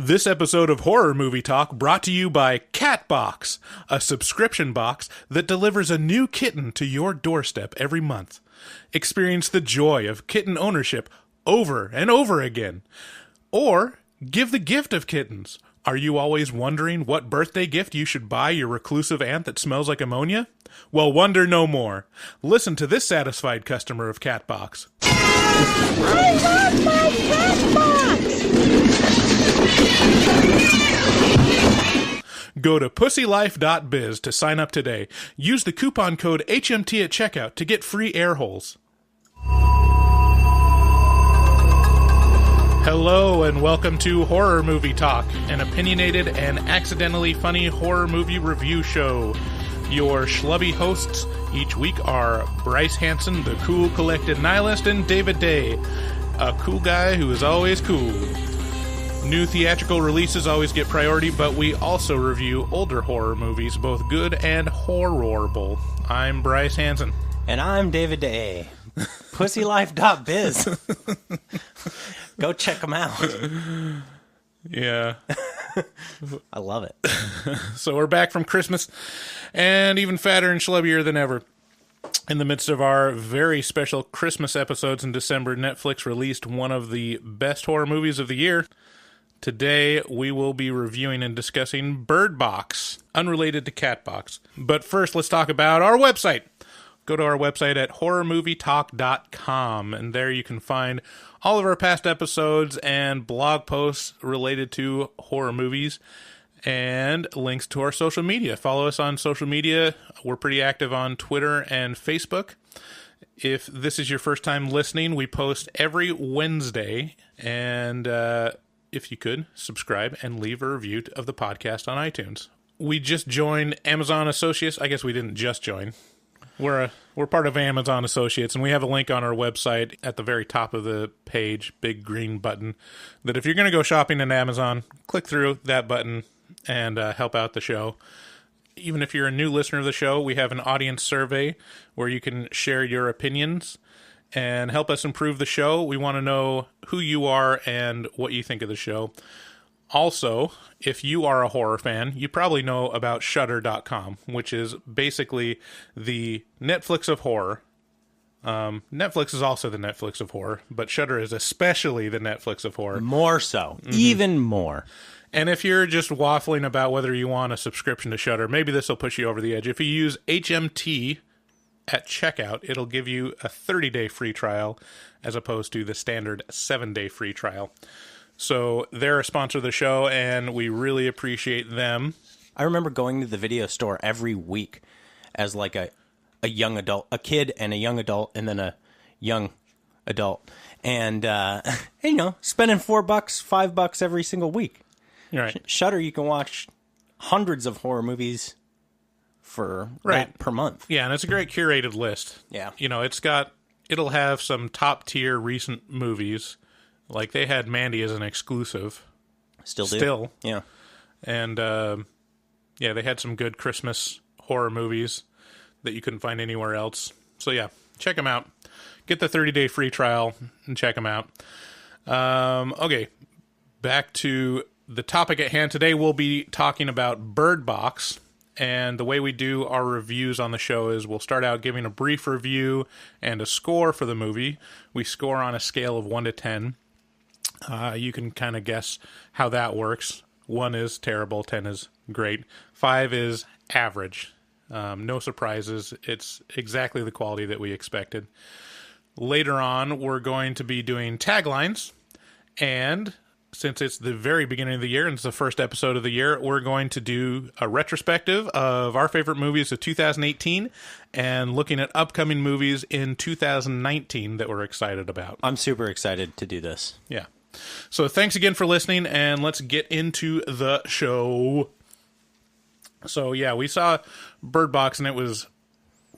This episode of Horror Movie Talk brought to you by Catbox, a subscription box that delivers a new kitten to your doorstep every month. Experience the joy of kitten ownership over and over again. Or give the gift of kittens. Are you always wondering what birthday gift you should buy your reclusive aunt that smells like ammonia? Well, wonder no more. Listen to this satisfied customer of Catbox. I love my Catbox! Go to pussylife.biz to sign up today. Use the coupon code HMT at checkout to get free air holes. Hello and welcome to Horror Movie Talk, an opinionated and accidentally funny horror movie review show. Your schlubby hosts each week are Bryce Hanson, the cool collected nihilist, and David Day, a cool guy who is always cool. New theatrical releases always get priority, but we also review older horror movies, both good and horrible. I'm Bryce Hanson. And I'm David Day. Pussylife.biz. Go check them out. Yeah. I love it. So we're back from Christmas, and even fatter and schlubbier than ever. In the midst of our very special Christmas episodes in December, Netflix released one of the best horror movies of the year. Today, we will be reviewing and discussing Bird Box, unrelated to Catbox. But first, let's talk about our website. Go to our website at horrormovietalk.com, and there you can find all of our past episodes and blog posts related to horror movies and links to our social media. Follow us on social media. We're pretty active on Twitter and Facebook. If this is your first time listening, we post every Wednesday, and if you could, subscribe and leave a review of the podcast on iTunes. We just joined Amazon Associates. I guess we didn't just join. We're part of Amazon Associates, and we have a link on our website at the very top of the page, big green button, that if you're going to go shopping in Amazon, click through that button and help out the show. Even if you're a new listener of the show, we have an audience survey where you can share your opinions and help us improve the show. We want to know who you are and what you think of the show. Also, if you are a horror fan, you probably know about Shudder.com, which is basically the Netflix of horror. Netflix is also the Netflix of horror, but Shudder is especially the Netflix of horror. More so. Mm-hmm. Even more. And if you're just waffling about whether you want a subscription to Shudder, maybe this will push you over the edge. If you use HMT at checkout, it'll give you a 30-day free trial as opposed to the standard 7-day free trial. So they're a sponsor of the show, and we really appreciate them. I remember going to the video store every week as like a young adult, a kid and a young adult, and then a young adult. And, spending $4, $5 every single week. Right. Shudder, you can watch hundreds of horror movies for that per month. Yeah, and it's a great curated list. Yeah. It'll have some top tier recent movies. Like they had Mandy as an exclusive. Still do. Yeah. And they had some good Christmas horror movies that you couldn't find anywhere else. So yeah, check them out. Get the 30-day free trial and check them out. Okay, back to the topic at hand. Today we'll be talking about Bird Box. And the way we do our reviews on the show is we'll start out giving a brief review and a score for the movie. We score on a scale of 1 to 10. You can kind of guess how that works. 1 is terrible, 10 is great. 5 is average. No surprises. It's exactly the quality that we expected. Later on, we're going to be doing taglines, and since it's the very beginning of the year and it's the first episode of the year, we're going to do a retrospective of our favorite movies of 2018 and looking at upcoming movies in 2019 that we're excited about. I'm super excited to do this. Yeah. So thanks again for listening, and let's get into the show. So yeah, we saw Bird Box, and it was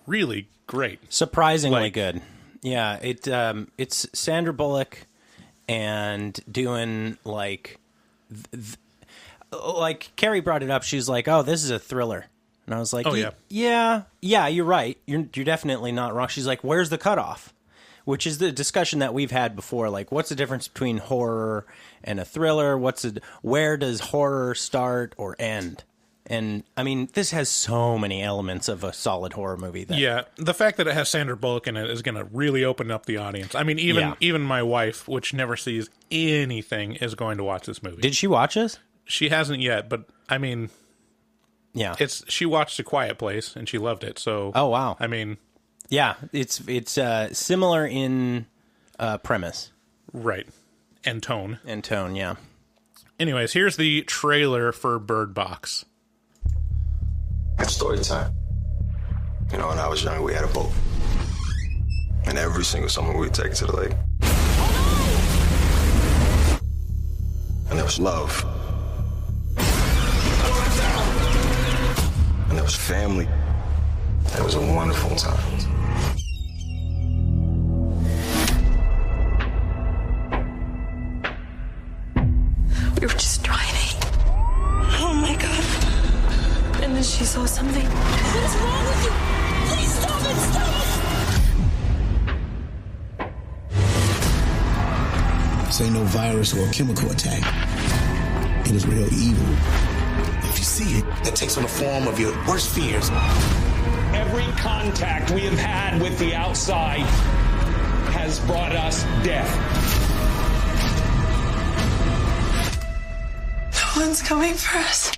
really great. Surprisingly good. Yeah, it's Sandra Bullock and doing like Carrie brought it up. She's like, "Oh, this is a thriller," and I was like, "Oh yeah, you're right. You're definitely not wrong." She's like, "Where's the cutoff? which is the discussion that we've had before. Like, what's the difference between horror and a thriller? Where does horror start or end? And, I mean, this has so many elements of a solid horror movie. Yeah, the fact that it has Sandra Bullock in it is going to really open up the audience. I mean, even my wife, which never sees anything, is going to watch this movie. Did she watch this? She hasn't yet, but, I mean... Yeah. She watched A Quiet Place, and she loved it, so... Oh, wow. I mean... Yeah, it's similar in premise. Right. And tone. Yeah. Anyways, here's the trailer for Bird Box. It's story time. You know, when I was young, we had a boat. And every single summer, we'd take it to the lake. And there was love. And there was family. It was a wonderful time. We were just driving. Oh my God. And then she saw something. What's wrong with you? Please stop it! Stop! This ain't no virus or a chemical attack. It is real evil. If you see it, that takes on the form of your worst fears. Every contact we have had with the outside has brought us death. No one's coming for us.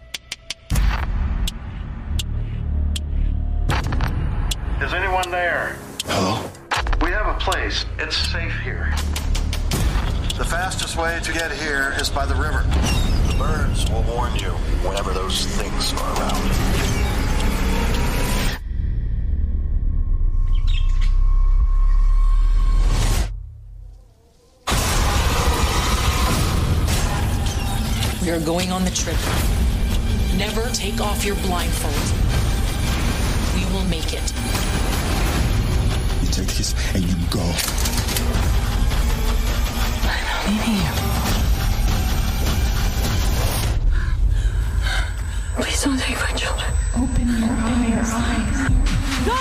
Is anyone there? Hello? We have a place. It's safe here. The fastest way to get here is by the river. The birds will warn you whenever those things are around. We are going on the trip. Never take off your blindfold. We will make it. You take this and you go. I'm leaving you. Please don't take my children. Open your eyes. No!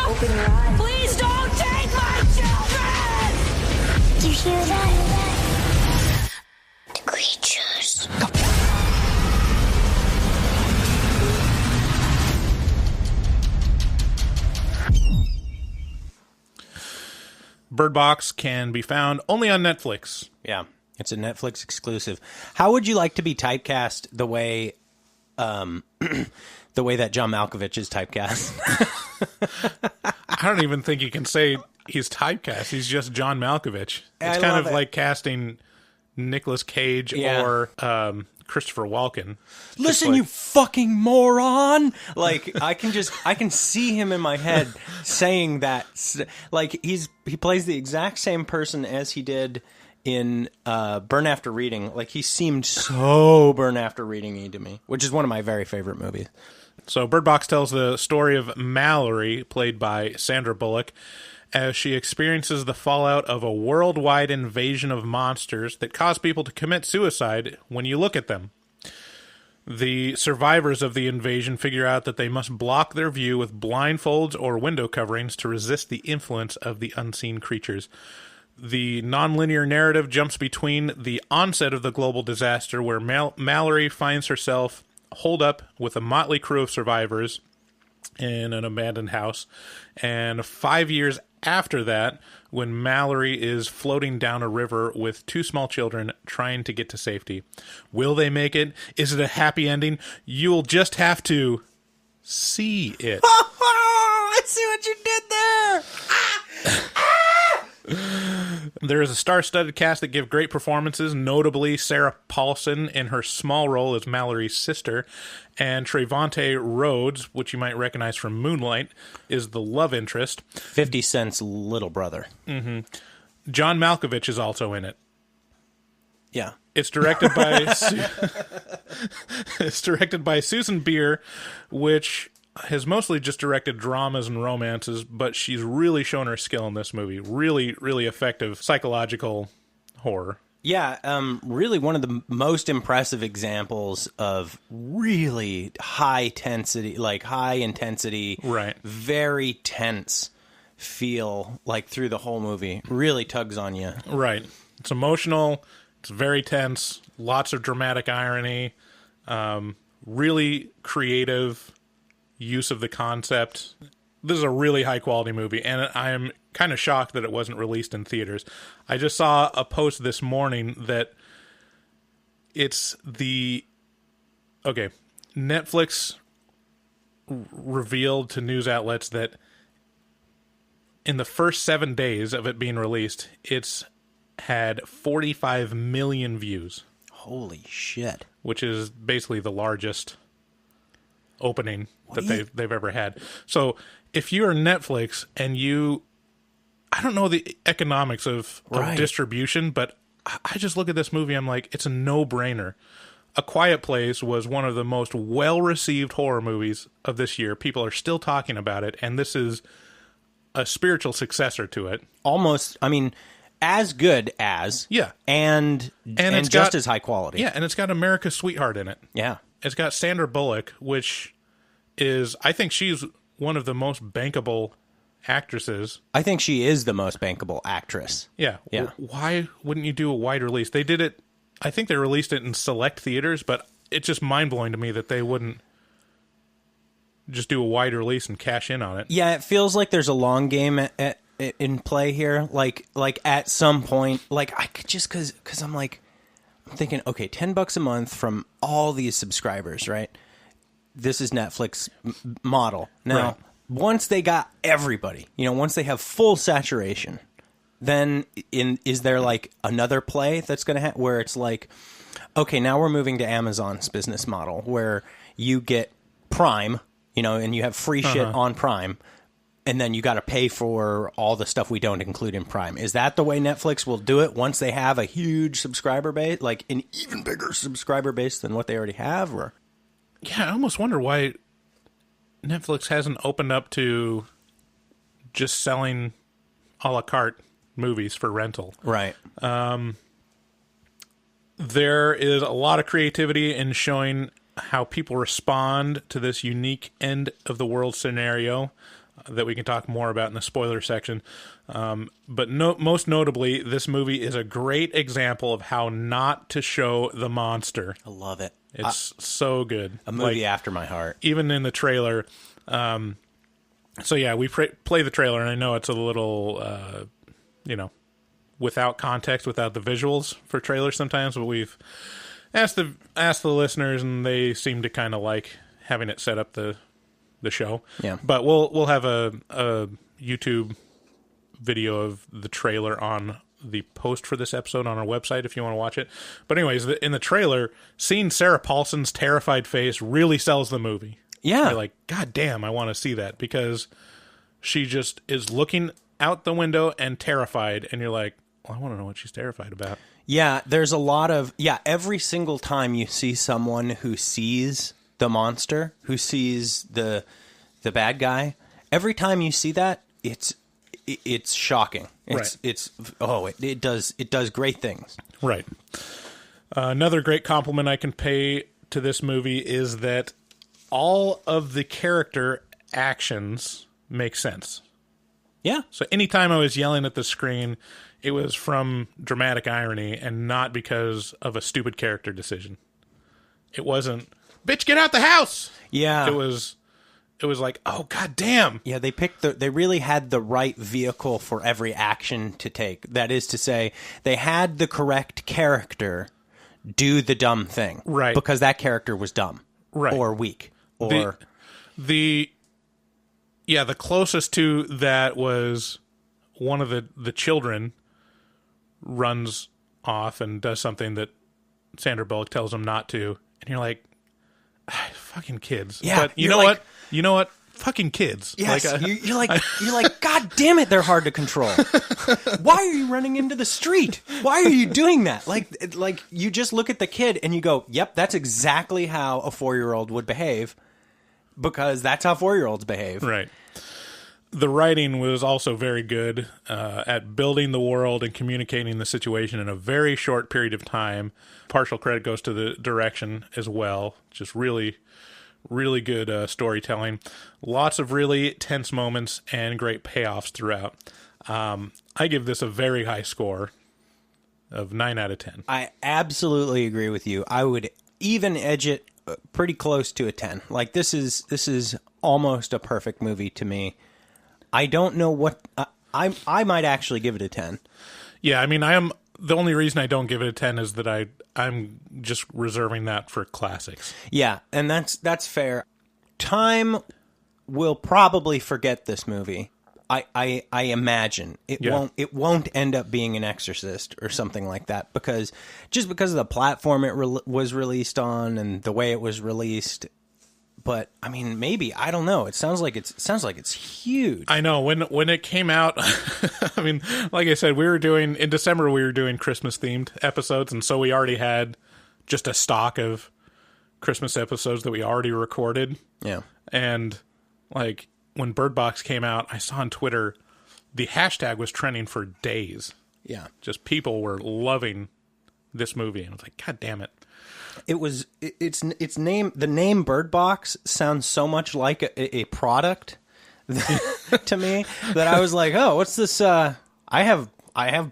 Open your eyes. Please don't take my children! Do you hear that? The creatures. Go. Bird Box can be found only on Netflix. Yeah, it's a Netflix exclusive. How would you like to be typecast the way that John Malkovich is typecast? I don't even think you can say he's typecast. He's just John Malkovich. It's kind of like casting Nicolas Cage or Christopher Walken. Listen, you fucking moron! Like, I can see him in my head saying that. Like, he plays the exact same person as he did in Burn After Reading. Like, he seemed so Burn After Reading-y to me, which is one of my very favorite movies. So Bird Box tells the story of Mallory, played by Sandra Bullock, as she experiences the fallout of a worldwide invasion of monsters that cause people to commit suicide when you look at them. The survivors of the invasion figure out that they must block their view with blindfolds or window coverings to resist the influence of the unseen creatures. The nonlinear narrative jumps between the onset of the global disaster, where Mallory finds herself holed up with a motley crew of survivors in an abandoned house, and 5 years after that, when Mallory is floating down a river with two small children trying to get to safety. Will they make it? Is it a happy ending? You'll just have to see it. I see what you did there! There is a star-studded cast that give great performances, notably Sarah Paulson in her small role as Mallory's sister, and Trevante Rhodes, which you might recognize from Moonlight, is the love interest. 50 Cent's little brother. Mm-hmm. John Malkovich is also in it. Yeah. It's directed by it's directed by Susan Bier, which has mostly just directed dramas and romances, but she's really shown her skill in this movie. Really, really effective psychological horror. Yeah, really one of the most impressive examples of really high intensity, Right. very tense feel like through the whole movie. Really tugs on you. Right. It's emotional. It's very tense. Lots of dramatic irony. Really creative use of the concept. This is a really high quality movie, and I am kind of shocked that it wasn't released in theaters. I just saw a post this morning that Netflix revealed to news outlets that in the first 7 days of it being released, it's had 45 million views. Holy shit. Which is basically the largest opening they've ever had. So if you're Netflix and I don't know the economics of distribution, but I just look at this movie, I'm like, it's a no-brainer. A Quiet Place was one of the most well-received horror movies of this year. People are still talking about it, and this is a spiritual successor to it. Almost, I mean, as good as. Yeah. And it's just as high quality. Yeah, and it's got America's Sweetheart in it. Yeah. It's got Sandra Bullock, which is, I think she's one of the most bankable actresses. I think she is the most bankable actress. Yeah. Yeah. Why wouldn't you do a wide release? They did it, I think they released it in select theaters, but it's just mind-blowing to me that they wouldn't just do a wide release and cash in on it. Yeah, it feels like there's a long game in play here. Like at some point, like I could just because I'm thinking, okay, $10 a month from all these subscribers, right? This is Netflix model. Now, once they got everybody, once they have full saturation, then is there like another play that's going to happen where it's like, okay, now we're moving to Amazon's business model where you get Prime, and you have free shit on Prime, and then you got to pay for all the stuff we don't include in Prime. Is that the way Netflix will do it once they have a huge subscriber base, like an even bigger subscriber base than what they already have? Or yeah, I almost wonder why Netflix hasn't opened up to just selling a la carte movies for rental. Right. There is a lot of creativity in showing how people respond to this unique end of the world scenario that we can talk more about in the spoiler section. But most notably, this movie is a great example of how not to show the monster. I love it. It's so good. A movie after my heart. Even in the trailer. So yeah, we play the trailer, and I know it's a little, without context, without the visuals for trailers sometimes, but we've asked the listeners, and they seem to kind of like having it set up the show. Yeah. But we'll have a YouTube video of the trailer on the post for this episode on our website if you want to watch it. But anyways, in the trailer, seeing Sarah Paulson's terrified face really sells the movie. Yeah. You're like, God damn, I want to see that, because she just is looking out the window and terrified, and you're like, well, I want to know what she's terrified about. Yeah, there's a lot of... Yeah, every single time you see someone who sees the monster, who sees the bad guy, every time you see that, it's shocking. It does great things. Right. Another great compliment I can pay to this movie is that all of the character actions make sense. Yeah. So anytime I was yelling at the screen, it was from dramatic irony and not because of a stupid character decision. It wasn't, bitch, get out the house. Yeah. It was like, oh, God damn. Yeah, they really had the right vehicle for every action to take. That is to say, they had the correct character do the dumb thing. Right. Because that character was dumb. Right. Or weak. Or the closest to that was one of the children runs off and does something that Sandra Bullock tells him not to, and you're like, fucking kids. Yeah, but you know what? Fucking kids. Yes, you're like, God damn it, they're hard to control. Why are you running into the street? Why are you doing that? Like you just look at the kid and you go, yep, that's exactly how a 4-year-old would behave, because that's how 4-year-olds behave. Right. The writing was also very good at building the world and communicating the situation in a very short period of time. Partial credit goes to the direction as well. Just really, Really good storytelling. Lots of really tense moments and great payoffs throughout. I give this a very high score of 9 out of 10. I absolutely agree with you. I would even edge it pretty close to a 10. Like, this is almost a perfect movie to me. I don't know what... I might actually give it a 10. Yeah, I mean, the only reason I don't give it a 10 is that I'm just reserving that for classics. Yeah, and that's fair. Time will probably forget this movie. I imagine it won't end up being An Exorcist or something like that, because of the platform it was released on and the way it was released. But I mean, maybe, I don't know. It sounds like it's huge. I know when it came out. I mean, like I said, in December we were doing Christmas themed episodes, and so we already had just a stock of Christmas episodes that we already recorded. Yeah, and like when Bird Box came out, I saw on Twitter the hashtag was trending for days. Yeah, just people were loving this movie, and I was like, God damn it. Its name, the name Bird Box sounds so much like a product to me that I was like, oh, what's this? I have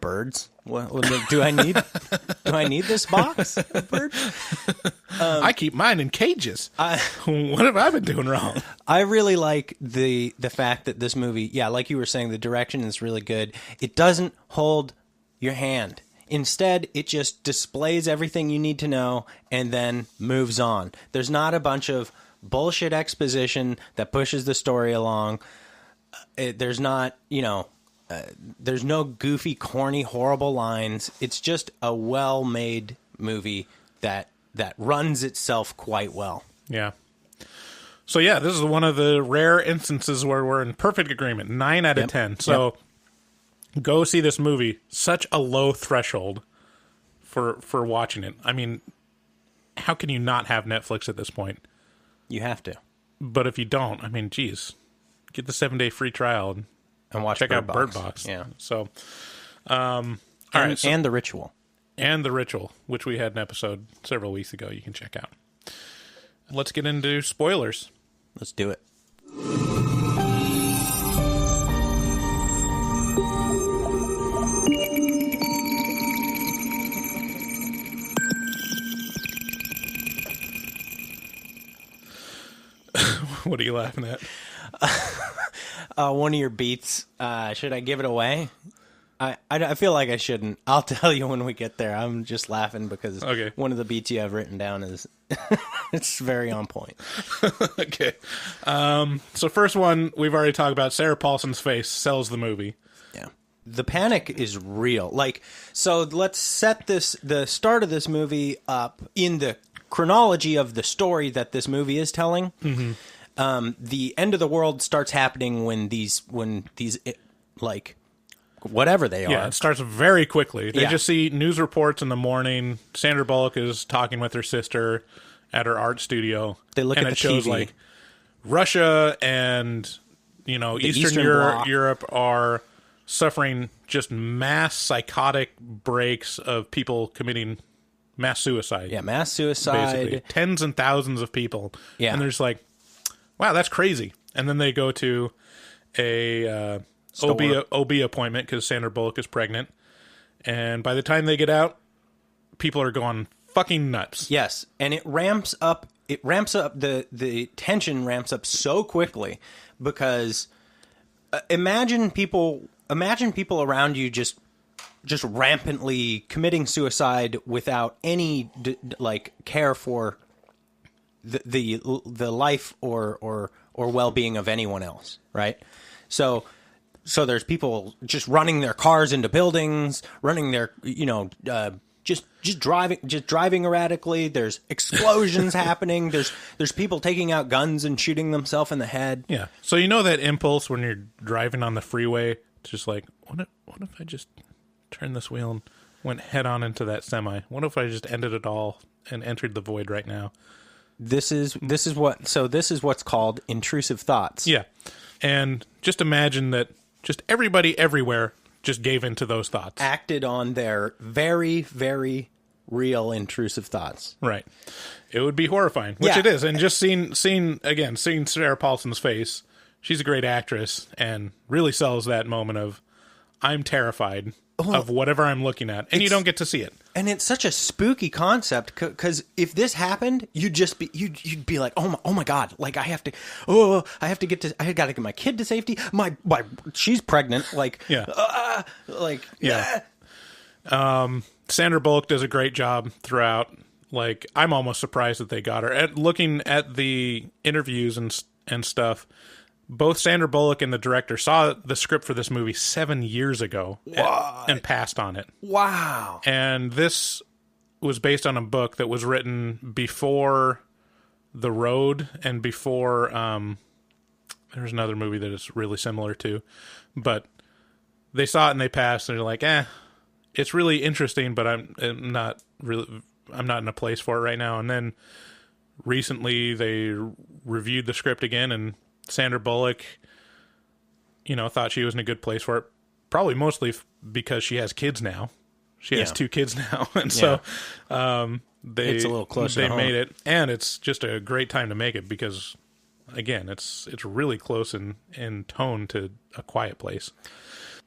birds. Do I need this box of birds? I keep mine in cages. What have I been doing wrong? I really like the fact that this movie, yeah, like you were saying, the direction is really good. It doesn't hold your hand. Instead, it just displays everything you need to know and then moves on. There's not a bunch of bullshit exposition that pushes the story along. There's not, there's no goofy, corny, horrible lines. It's just a well-made movie that runs itself quite well. Yeah. So, yeah, this is one of the rare instances where we're in perfect agreement. 9 out of 10. So... Yep. Go see this movie. Such a low threshold for watching it. I mean, how can you not have Netflix at this point? You have to. But if you don't, I mean, geez, get the 7-day free trial and watch. Check out Bird Box. Yeah. So, all right. And The Ritual. And The Ritual, which we had an episode several weeks ago. You can check out. Let's get into spoilers. Let's do it. What are you laughing at? One of your beats. Should I give it away? I feel like I shouldn't. I'll tell you when we get there. I'm just laughing because one of the beats you have written down is it's very on point. Okay. So first one we've already talked about. Sarah Paulson's face sells the movie. Yeah. The panic is real. Like, so let's set the start of this movie up in the chronology of the story that this movie is telling. Mm-hmm. The end of the world starts happening when these like whatever they are. Yeah, it starts very quickly. They just see news reports in the morning. Sandra Bullock is talking with her sister at her art studio. They look and at it the shows TV. Like Russia and Eastern Europe are suffering just mass psychotic breaks of people committing mass suicide. Yeah, mass suicide. Basically. Tens and thousands of people. Yeah. And they're just like, wow, that's crazy. And then they go to a OB appointment because Sandra Bullock is pregnant. And by the time they get out, people are going fucking nuts. Yes, and it ramps up. The tension ramps up so quickly because imagine people around you just rampantly committing suicide without any care for the life or well-being of anyone else, right? So there's people just running their cars into buildings, running their just driving erratically. There's explosions happening. There's people taking out guns and shooting themselves in the head. Yeah. So that impulse when you're driving on the freeway, it's just like, what if I just turned this wheel and went head on into that semi? What if I just ended it all and entered the void right now? This is what's called intrusive thoughts. Yeah. And just imagine that just everybody everywhere just gave into those thoughts. Acted on their very, very real intrusive thoughts. Right. It would be horrifying, which it is. And just seeing Sarah Paulson's face, she's a great actress and really sells that moment of, I'm terrified of whatever I'm looking at, and you don't get to see it. And it's such a spooky concept because if this happened, you'd be like, oh my God, like I gotta get my kid to safety. She's pregnant. Like, Sandra Bullock does a great job throughout. Like, I'm almost surprised that they got her. Looking at the interviews and stuff, both Sandra Bullock and the director saw the script for this movie 7 years ago and passed on it. Wow. And this was based on a book that was written before The Road and before there's another movie that is really similar to. But they saw it and they passed and they're like, it's really interesting, but I'm not in a place for it right now. And then recently they reviewed the script again, and Sandra Bullock, thought she was in a good place for it. Probably mostly because she has kids now. She has 2 kids now, and so it's a little closer. They to made home. it, and it's just a great time to make it because, again, it's really close in tone to A Quiet Place.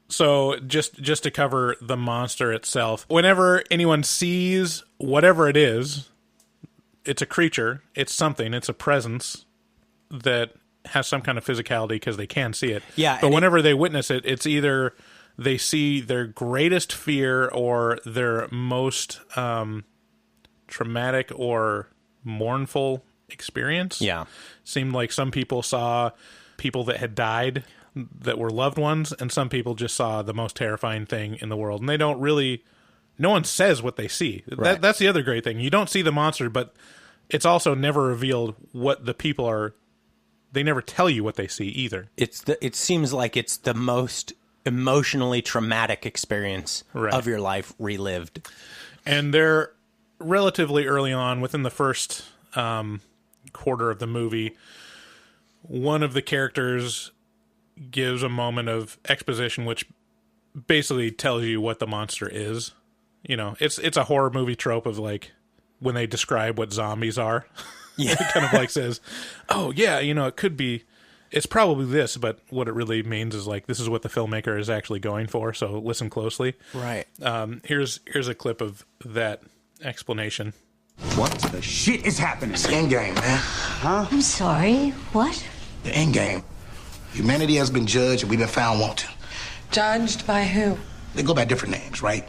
So just to cover the monster itself, whenever anyone sees whatever it is, it's a creature, it's something, it's a presence that has some kind of physicality because they can see it. Yeah. But whenever they witness it, it's either they see their greatest fear or their most traumatic or mournful experience. Yeah. Seemed like some people saw people that had died that were loved ones, and some people just saw the most terrifying thing in the world. And they don't really... No one says what they see. Right. That's the other great thing. You don't see the monster, but it's also never revealed what the people are... They never tell you what they see either. It seems like it's the most emotionally traumatic experience of your life relived. And they're relatively early on, within the first quarter of the movie, one of the characters gives a moment of exposition which basically tells you what the monster is. It's a horror movie trope of like when they describe what zombies are. Yeah. It kind of like says, oh yeah, it could be, it's probably this, but what it really means is like, this is what the filmmaker is actually going for. So listen closely. Right. Here's a clip of that explanation. What the shit is happening? It's the end game, man. Huh? I'm sorry. What? The end game. Humanity has been judged and we've been found wanting. Judged by who? They go by different names, right?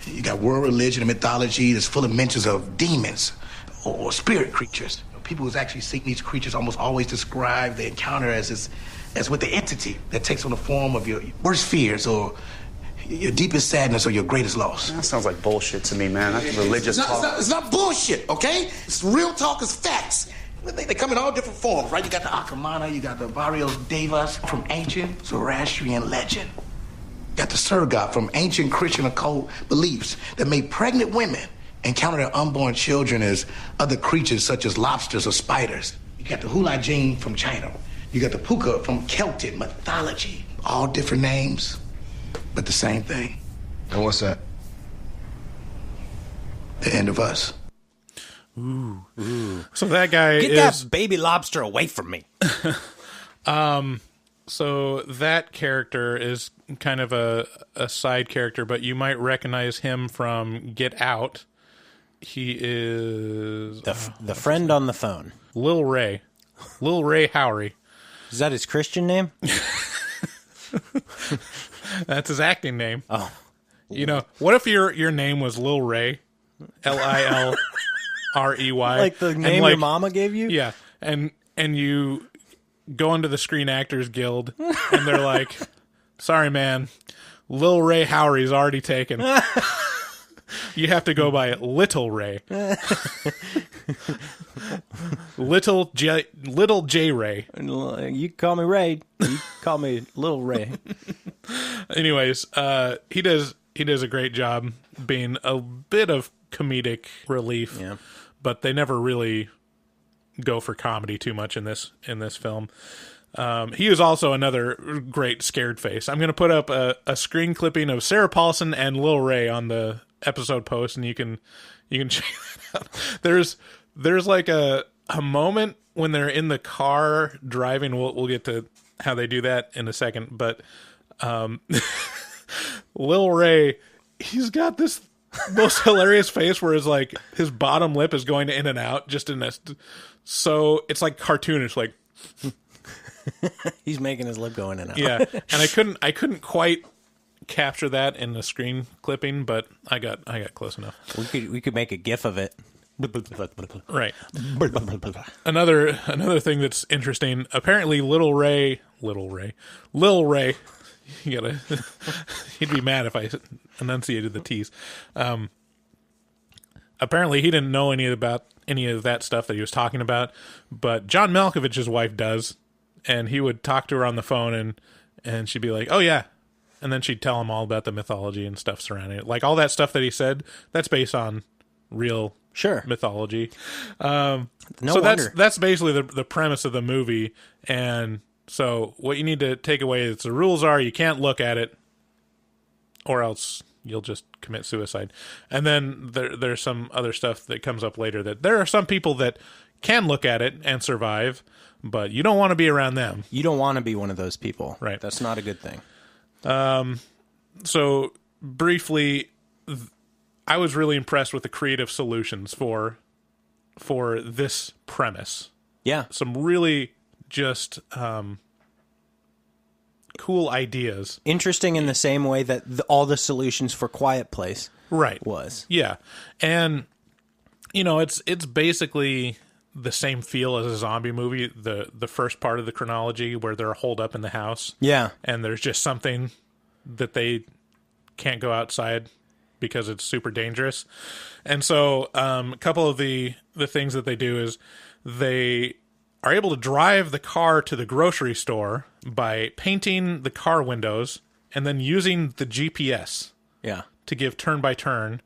You got world religion and mythology that's full of mentions of demons or spirit creatures. People who's actually seeing these creatures almost always describe the encounter as with the entity that takes on the form of your worst fears or your deepest sadness or your greatest loss. That sounds like bullshit to me, man. That's religious talk. It's not bullshit, okay? It's real talk, it's facts. They come in all different forms, right? You got the Akamana, you got the Barrios Devas from ancient Zoroastrian legend. You got the Surgot from ancient Christian occult beliefs that made pregnant women encounter their unborn children as other creatures such as lobsters or spiders. You got the Hulajin from China. You got the Puka from Celtic mythology. All different names, but the same thing. And what's that? The end of us. Ooh. So that guy Get that baby lobster away from me. So that character is kind of a side character, but you might recognize him from Get Out. He is... The friend on the phone. Lil Ray. Lil Ray Howery. Is that his Christian name? That's his acting name. Oh. What if your name was Lil Ray? Lilrey. Like the name your mama gave you? Yeah. And you go into the Screen Actors Guild, and they're like, sorry, man, Lil Ray Howery's already taken. You have to go by Little Ray. Little J Ray. You call me Ray. You call me Little Ray. Anyways, he does a great job being a bit of comedic relief. Yeah. But they never really go for comedy too much in this film. He is also another great scared face. I'm going to put up a screen clipping of Sarah Paulson and Lil Ray on the episode post, and you can check that out. There's like a moment when they're in the car driving. We'll get to how they do that in a second, but Lil Ray, he's got this most hilarious face where his bottom lip is going in and out, just in this. So it's like cartoonish, like he's making his lip go in and out. Yeah, and I couldn't quite capture that in the screen clipping, but I got close enough. We could make a GIF of it. Right. Another thing that's interesting. Apparently, Lil Ray. You gotta. He'd be mad if I enunciated the T's. Apparently, he didn't know any of that stuff that he was talking about, but John Malkovich's wife does, and he would talk to her on the phone, and she'd be like, "Oh yeah," and then she'd tell him all about the mythology and stuff surrounding it, like all that stuff that he said. That's based on real mythology. So wonder. that's basically the premise of the movie, and so what you need to take away is the rules are you can't look at it, or else you'll just commit suicide. And then there's some other stuff that comes up later that there are some people that can look at it and survive, but you don't want to be around them. You don't want to be one of those people. Right. That's not a good thing. So briefly, I was really impressed with the creative solutions for this premise. Yeah. Some really just cool ideas. Interesting in the same way that all the solutions for Quiet Place was. Yeah. And, it's basically the same feel as a zombie movie, the first part of the chronology where they're holed up in the house. Yeah. And there's just something that they can't go outside because it's super dangerous. And so a couple of the things that they do is they are able to drive the car to the grocery store by painting the car windows and then using the GPS to give turn by turn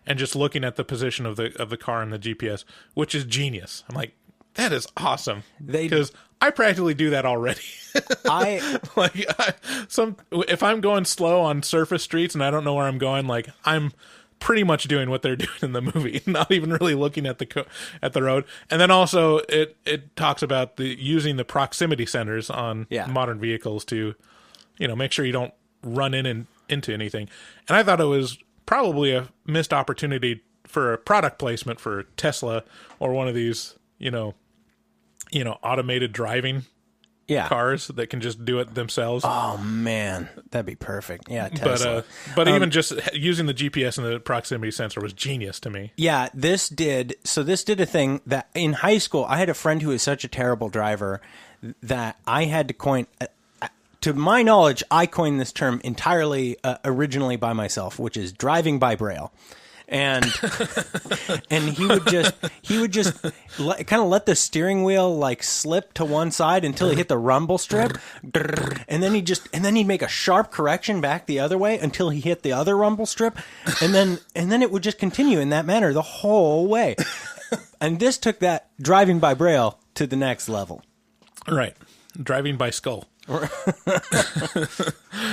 and just looking at the position of the car in the GPS, which is genius. I'm like, that is awesome. Because I practically do that already. If I'm going slow on surface streets and I don't know where I'm going, like I'm pretty much doing what they're doing in the movie, not even really looking at the road. And then also it talks about using the proximity sensors on modern vehicles to, make sure you don't run into anything. And I thought it was probably a missed opportunity for a product placement for Tesla or one of these, automated driving cars that can just do it themselves. Oh man, that'd be perfect. Yeah, Tesla. But even just using the GPS and the proximity sensor was genius to me. Yeah, this did a thing that in high school I had a friend who was such a terrible driver that I had to coin. To my knowledge, I coined this term entirely originally by myself, which is driving by Braille. And he would just kind of let the steering wheel like slip to one side until he hit the rumble strip, and then he'd make a sharp correction back the other way until he hit the other rumble strip, and then it would just continue in that manner the whole way. And this took that driving by Braille to the next level. Right, driving by skull.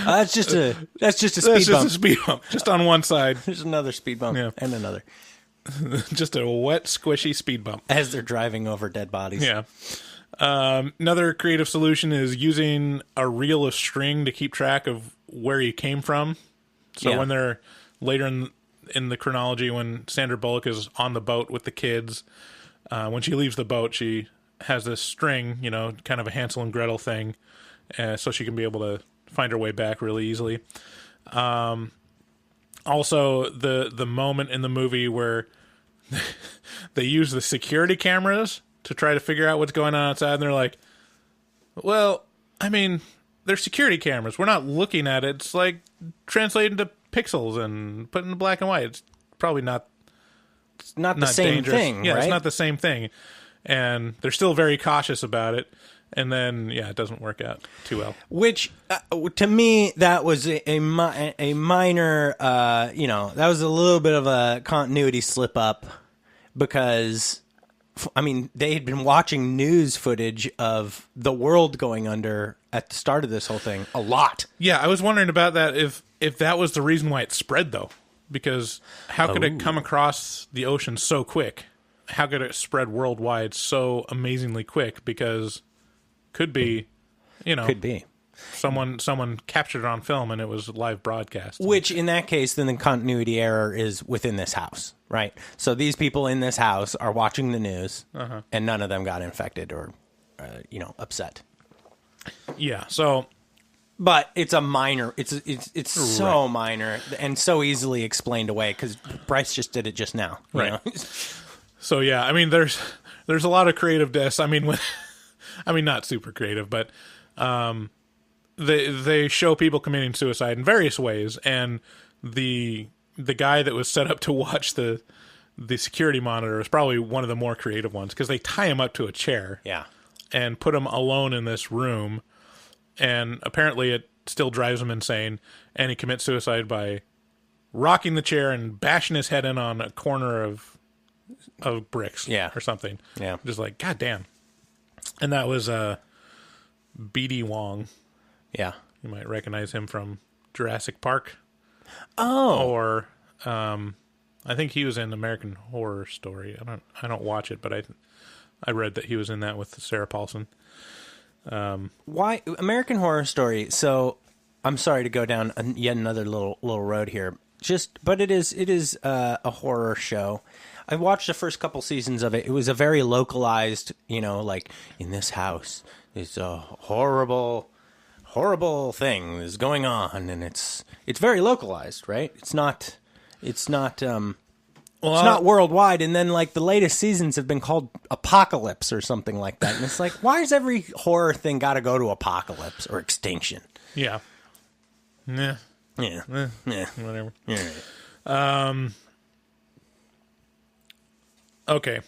That's just a speed bump. Just a speed bump, just on one side. There's another speed bump and another. Just a wet, squishy speed bump as they're driving over dead bodies. Yeah. Another creative solution is using a reel of string to keep track of where he came from. So when they're later in the chronology, when Sandra Bullock is on the boat with the kids, when she leaves the boat, she has this string, kind of a Hansel and Gretel thing. So she can be able to find her way back really easily. Also, the moment in the movie where they use the security cameras to try to figure out what's going on outside, and they're like, well, I mean, they're security cameras. We're not looking at it. It's like translated into pixels and put in black and white. It's probably not the same dangerous. Thing, Yeah, right? It's not the same thing. And they're still very cautious about it. And then, it doesn't work out too well. Which, to me, that was a minor, that was a little bit of a continuity slip up because, they had been watching news footage of the world going under at the start of this whole thing a lot. Yeah, I was wondering about that, if that was the reason why it spread, though. because how could it come across the ocean so quick? How could it spread worldwide so amazingly quick? Because could be, Could be. Someone captured it on film and it was live broadcast. Which, in that case, then the continuity error is within this house, right? So these people in this house are watching the news, and none of them got infected or, upset. Yeah. So, but it's a minor. It's so minor and so easily explained away because Bryce just did it just now, right? So yeah, I mean, there's a lot of creative deaths. I mean, not super creative, but they show people committing suicide in various ways, and the guy that was set up to watch the security monitor is probably one of the more creative ones because they tie him up to a chair, and put him alone in this room, and apparently it still drives him insane, and he commits suicide by rocking the chair and bashing his head in on a corner of bricks, or something. Yeah, just like, God damn. And that was B.D. Wong. Yeah, you might recognize him from Jurassic Park. Oh, or I think he was in American Horror Story. I don't watch it, but I read that he was in that with Sarah Paulson. Why American Horror Story? So I'm sorry to go down yet another little road here. But it is a horror show. I watched the first couple seasons of it. It was a very localized, like in this house, it's a horrible thing is going on, and it's very localized, right? It's not worldwide. And then like the latest seasons have been called Apocalypse or something like that, and it's like, why does every horror thing got to go to apocalypse or extinction? Yeah. Yeah. Yeah. Whatever. Yeah. Okay.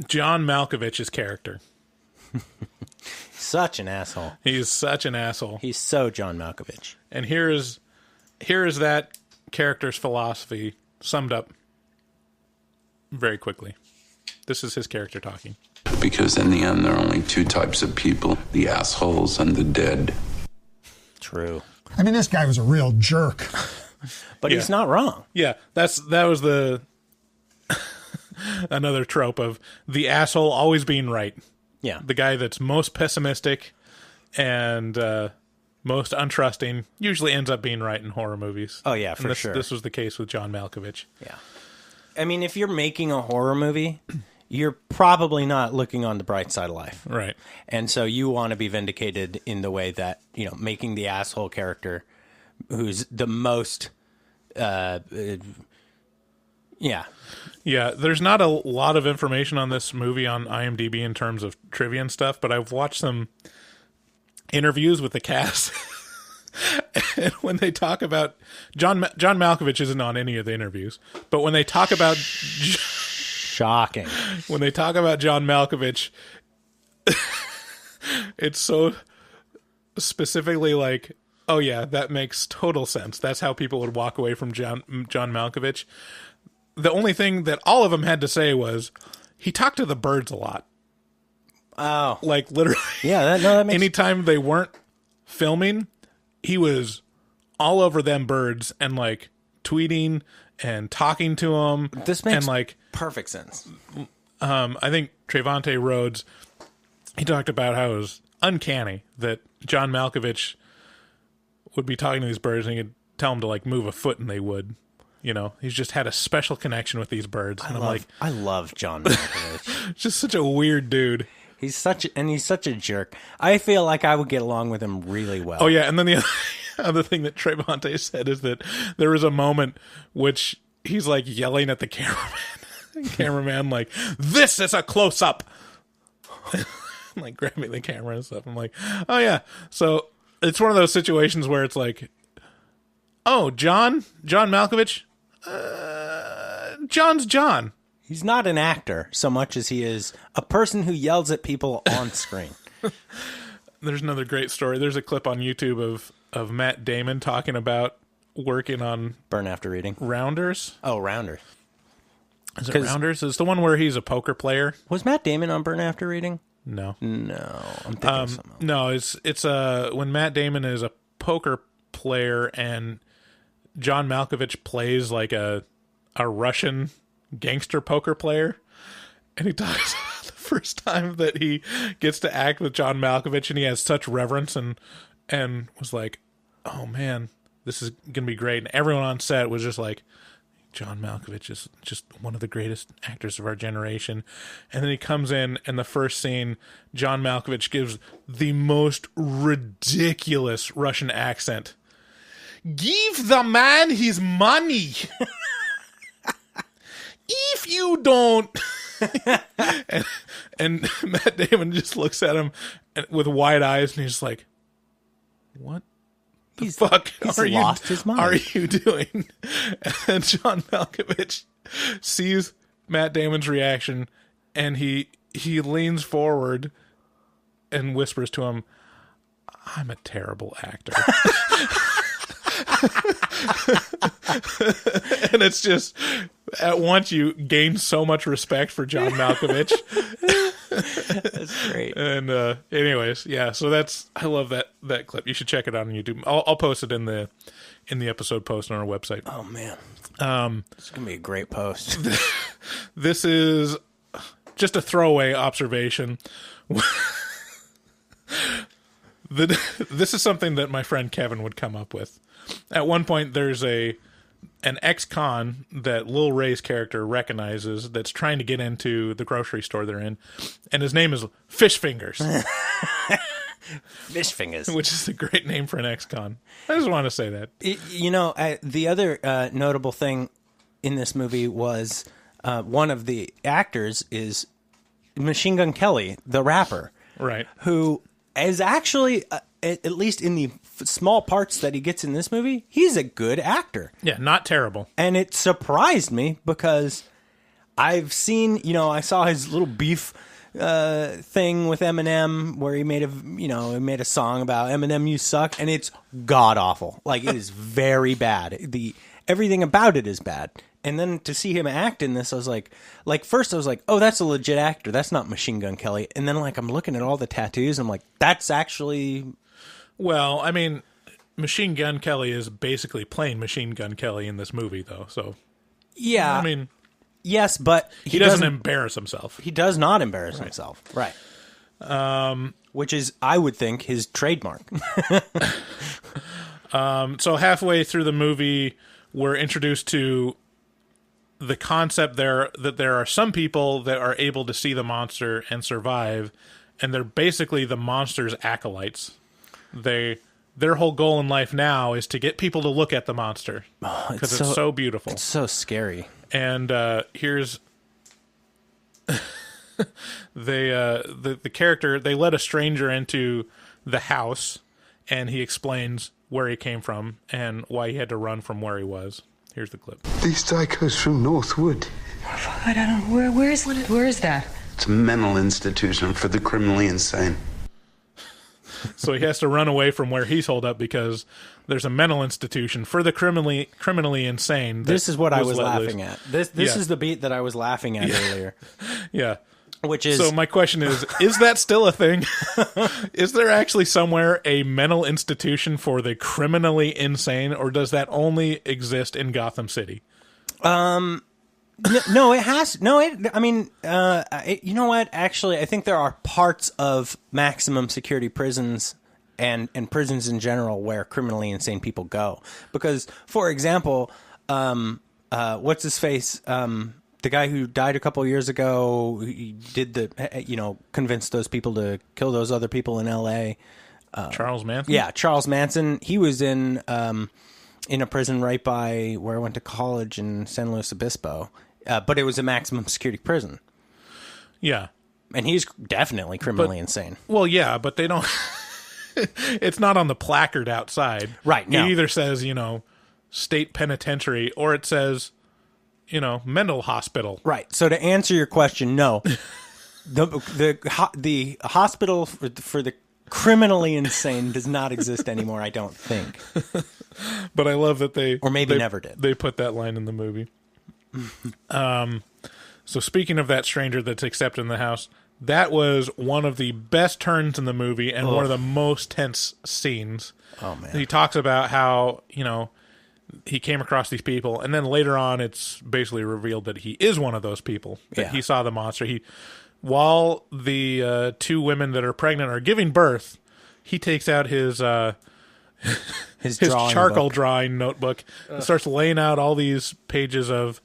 John Malkovich's character. Such an asshole. He's such an asshole. He's so John Malkovich. And here is that character's philosophy summed up very quickly. This is his character talking. Because in the end, there are only two types of people, the assholes and the dead. True. I mean, this guy was a real jerk. But he's not wrong. Yeah, that was the another trope of the asshole always being right. Yeah. The guy that's most pessimistic and most untrusting usually ends up being right in horror movies. Oh, yeah, for sure. This was the case with John Malkovich. Yeah. I mean, if you're making a horror movie, you're probably not looking on the bright side of life. Right. And so you want to be vindicated in the way that, making the asshole character who's the most... Yeah, there's not a lot of information on this movie on IMDb in terms of trivia and stuff, but I've watched some interviews with the cast. And when they talk about... John Malkovich isn't on any of the interviews, but when they talk about... Shocking. When they talk about John Malkovich, it's so specifically like, oh yeah, that makes total sense. That's how people would walk away from John Malkovich. The only thing that all of them had to say was he talked to the birds a lot. Oh, like literally. Yeah, that makes. Anytime they weren't filming, he was all over them birds and like tweeting and talking to them. This makes and like perfect sense. I think Trevante Rhodes, he talked about how it was uncanny that John Malkovich would be talking to these birds and he could tell them to like move a foot and they would. He's just had a special connection with these birds. And I love John Malkovich. Just such a weird dude. He's such a jerk. I feel like I would get along with him really well. Oh yeah, and then the other thing that Trevante said is that there was a moment which he's like yelling at the cameraman like, "This is a close up." Like grabbing the camera and stuff. I'm like, "Oh yeah." So it's one of those situations where it's like, "Oh, John Malkovich, John's John." He's not an actor so much as he is a person who yells at people on screen. There's another great story. There's a clip on YouTube of Matt Damon talking about working on Burn After Reading. Rounders. Oh, Rounders. Is it Rounders? It's the one where he's a poker player. Was Matt Damon on Burn After Reading? No. I'm thinking of something else. No, it's when Matt Damon is a poker player and John Malkovich plays like a Russian gangster poker player, and he talks about the first time that he gets to act with John Malkovich, and he has such reverence and was like, oh man, this is gonna be great. And everyone on set was just like, John Malkovich is just one of the greatest actors of our generation. And then he comes in, and the first scene, John Malkovich gives the most ridiculous Russian accent. Give the man his money. If you don't. and Matt Damon just looks at him with wide eyes, and he's like, what the fuck he's are lost his mind. Are you doing? And John Malkovich sees Matt Damon's reaction, and he leans forward and whispers to him, I'm a terrible actor. And it's just, at once you gain so much respect for John Malkovich. That's great. And anyways, yeah, so I love that clip. You should check it out on YouTube. I'll post it in the episode post on our website. Oh man, it's gonna be a great post. This is just a throwaway observation. This is something that my friend Kevin would come up with. At one point, there's an ex-con that Lil Ray's character recognizes that's trying to get into the grocery store they're in, and his name is Fish Fingers. Fish Fingers. Which is a great name for an ex-con. I just want to say that. The other notable thing in this movie was one of the actors is Machine Gun Kelly, the rapper. Right. Who is actually, at least in the small parts that he gets in this movie, he's a good actor. Yeah, not terrible. And it surprised me because I've seen, I saw his little beef thing with Eminem where he made a song about Eminem, you suck, and it's god awful. Like, it is very bad. Everything about it is bad. And then to see him act in this, I was like, first I was like, oh, that's a legit actor. That's not Machine Gun Kelly. And then I'm looking at all the tattoos. I'm like, that's actually. Well, I mean, Machine Gun Kelly is basically playing Machine Gun Kelly in this movie, though. So, yeah, I mean, yes, but he doesn't embarrass himself. He does not embarrass himself, right? Which is, I would think, his trademark. So halfway through the movie, we're introduced to the concept that there are some people that are able to see the monster and survive, and they're basically the monster's acolytes. Their whole goal in life now is to get people to look at the monster because it's so beautiful. It's so scary. And here's the character. They let a stranger into the house, and he explains where he came from and why he had to run from where he was. Here's the clip. These psychos from Northwood. I don't know. Where is that? It's a mental institution for the criminally insane. So he has to run away from where he's holed up because there's a mental institution for the criminally insane. This is what I was laughing at. This is the beat that I was laughing at earlier. Yeah. Which is, so my question is that still a thing? Is there actually somewhere a mental institution for the criminally insane, or does that only exist in Gotham City? No, it has. No, you know what? Actually, I think there are parts of maximum security prisons and prisons in general where criminally insane people go. Because, for example, what's his face? The guy who died a couple years ago, he did convinced those people to kill those other people in L.A. Charles Manson? Yeah, Charles Manson. He was in a prison right by where I went to college in San Luis Obispo. But it was a maximum security prison. Yeah. And he's definitely criminally insane. Well, yeah, but they don't... It's not on the placard outside. Right, no. It either says, state penitentiary, or it says... mental hospital. Right. So to answer your question, no. The hospital for the criminally insane does not exist anymore, I don't think. But I love that they... Or maybe never did. They put that line in the movie. So speaking of that stranger that's accepted in the house, that was one of the best turns in the movie and one of the most tense scenes. Oh, man. He talks about how, he came across these people, and then later on it's basically revealed that he is one of those people, that he saw the monster. While the 2 women that are pregnant are giving birth, he takes out his charcoal drawing notebook and starts laying out all these pages of,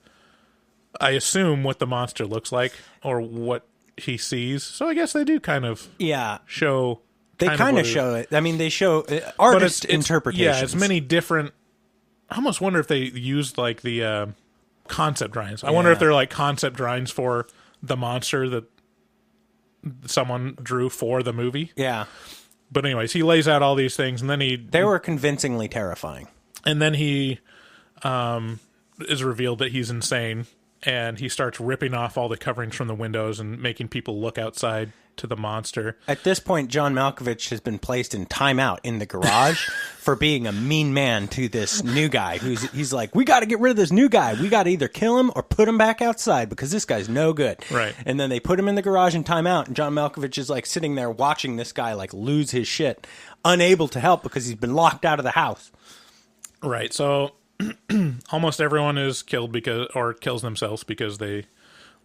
I assume, what the monster looks like or what he sees. So I guess they do kind of show. They kind of show it. I mean, they show artist interpretations. Yeah, it's many different. I almost wonder if they used like the concept drawings. I wonder if they're like concept drawings for the monster that someone drew for the movie. Yeah. But anyways, he lays out all these things, and then they were convincingly terrifying. And then he is revealed that he's insane, and he starts ripping off all the coverings from the windows and making people look outside to the monster. At this point, John Malkovich has been placed in timeout in the garage for being a mean man to this new guy. He's like, we got to get rid of this new guy. We got to either kill him or put him back outside because this guy's no good. Right. And then they put him in the garage in timeout, and John Malkovich is like sitting there watching this guy like lose his shit, unable to help because he's been locked out of the house. Right. So almost everyone is killed or kills themselves because they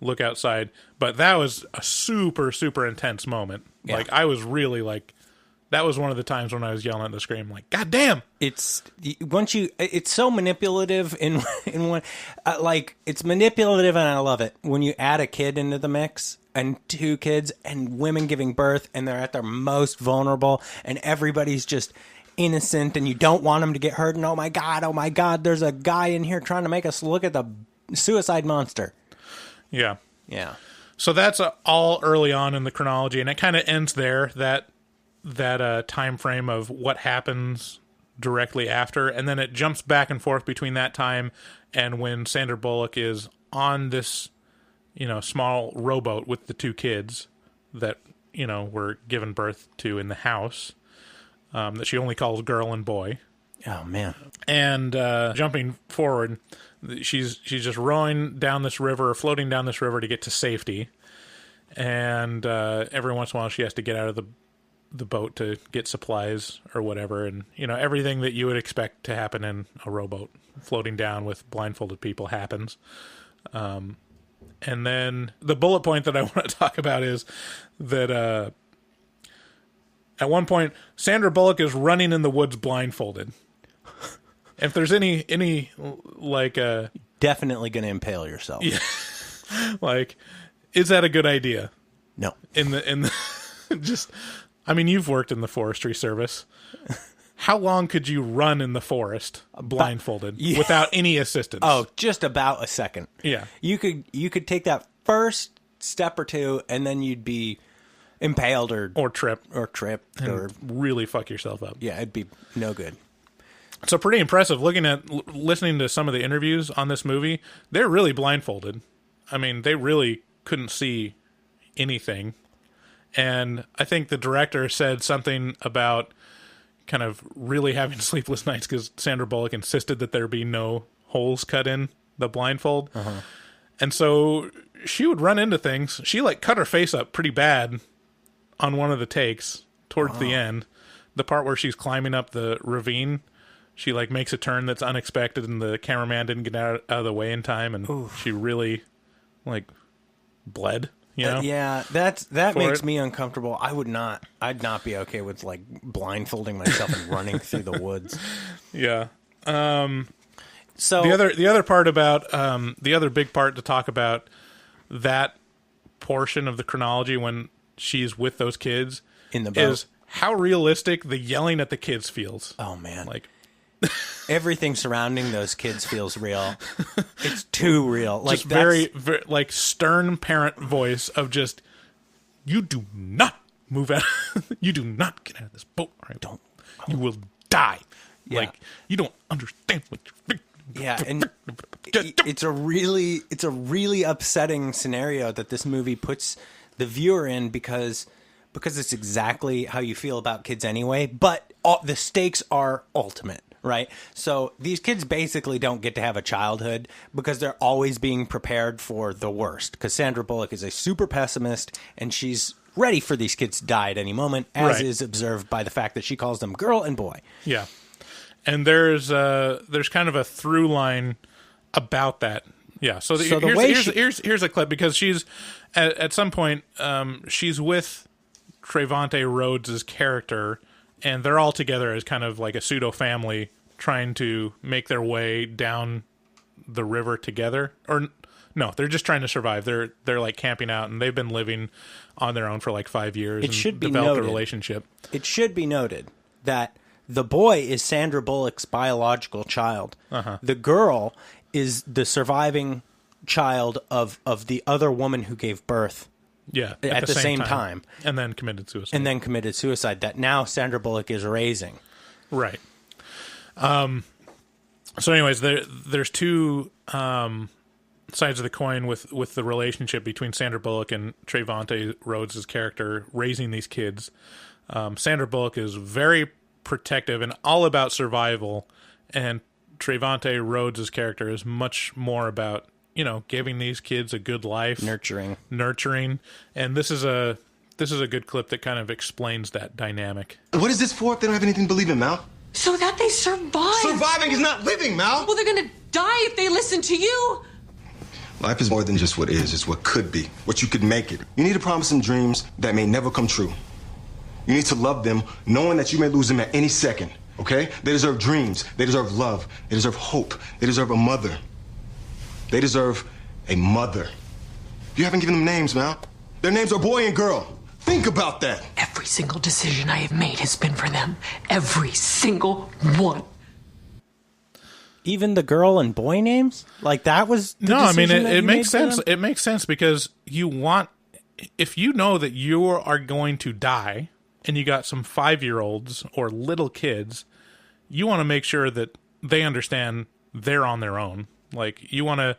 look outside. But that was a super, super intense moment. Yeah. Like, I was really like, that was one of the times when I was yelling at the screen, like, God damn! It's so manipulative in one, like, it's manipulative and I love it. When you add a kid into the mix, and 2 kids, and women giving birth, and they're at their most vulnerable, and everybody's just innocent, and you don't want them to get hurt, and oh my God, there's a guy in here trying to make us look at the suicide monster. Yeah. Yeah. So that's all early on in the chronology, and it kind of ends there, that time frame of what happens directly after, and then it jumps back and forth between that time and when Sandra Bullock is on this, small rowboat with the 2 kids that, were given birth to in the house, that she only calls girl and boy. Oh, man. And jumping forward, she's just rowing down this river, or floating down this river to get to safety. And every once in a while she has to get out of the boat to get supplies or whatever. And, everything that you would expect to happen in a rowboat floating down with blindfolded people happens. And then the bullet point that I want to talk about is that at one point, Sandra Bullock is running in the woods blindfolded. If there's any like definitely going to impale yourself. Yeah. Like, is that a good idea? No. In the just, I mean, you've worked in the forestry service. How long could you run in the forest blindfolded without any assistance? Oh, just about a second. Yeah. You could take that first step or 2, and then you'd be impaled or tripped or really fuck yourself up. Yeah, it'd be no good. So pretty impressive. Listening to some of the interviews on this movie, they're really blindfolded. I mean, they really couldn't see anything. And I think the director said something about kind of really having sleepless nights because Sandra Bullock insisted that there be no holes cut in the blindfold. Uh-huh. And so she would run into things. She cut her face up pretty bad on one of the takes towards the end. The part where she's climbing up the ravine, she makes a turn that's unexpected, and the cameraman didn't get out of the way in time, and she really bled. Yeah, that makes me uncomfortable. I'd not be okay with blindfolding myself and running through the woods. Yeah. So the other part about the other big part to talk about that portion of the chronology when she's with those kids in the boat is how realistic the yelling at the kids feels. Oh man. Everything surrounding those kids feels real. It's too real. Just very stern parent voice of just, you do not move out. You do not get out of this boat. Right? Don't. You will die. Yeah. You don't understand what you're. Yeah, and it's a really upsetting scenario that this movie puts the viewer in because it's exactly how you feel about kids anyway. But the stakes are ultimate. Right? So these kids basically don't get to have a childhood because they're always being prepared for the worst. Because Sandra Bullock is a super pessimist, and she's ready for these kids to die at any moment, as is observed by the fact that she calls them girl and boy. Yeah. And there's kind of a through line about that. Yeah. So, here's a clip, because she's at some point she's with Trevante Rhodes' character, and they're all together as kind of like a pseudo family trying to make their way down the river together. Or no, they're just trying to survive. They're like camping out, and they've been living on their own for like 5 years. It should be developed noted, a relationship. It should be noted that the boy is Sandra Bullock's biological child. The girl is the surviving child of the other woman who gave birth. Yeah, at the same time. And then committed suicide. That now Sandra Bullock is raising. Right. So anyways, there's two sides of the coin with the relationship between Sandra Bullock and Trevante Rhodes' character raising these kids. Sandra Bullock is very protective and all about survival, and Trevante Rhodes' character is much more about, giving these kids a good life, nurturing, and this is a good clip that kind of explains that dynamic. What is this for if they don't have anything to believe in, Mal? So that they survive. Surviving is not living, Mal. Well, they're gonna die if they listen to you. Life is more than just what is. It's what could be, what you could make it. You need to promise them dreams that may never come true. You need to love them, knowing that you may lose them at any second, okay? They deserve dreams. They deserve love. They deserve hope. They deserve a mother. They deserve a mother. You haven't given them names, Mal. Their names are boy and girl. Think about that. Every single decision I have made has been for them. Every single one. Even the girl and boy names? Like that was the decision it makes sense. It makes sense because if you know that you are going to die and you got some 5-year-olds or little kids, you want to make sure that they understand they're on their own. Like, you want to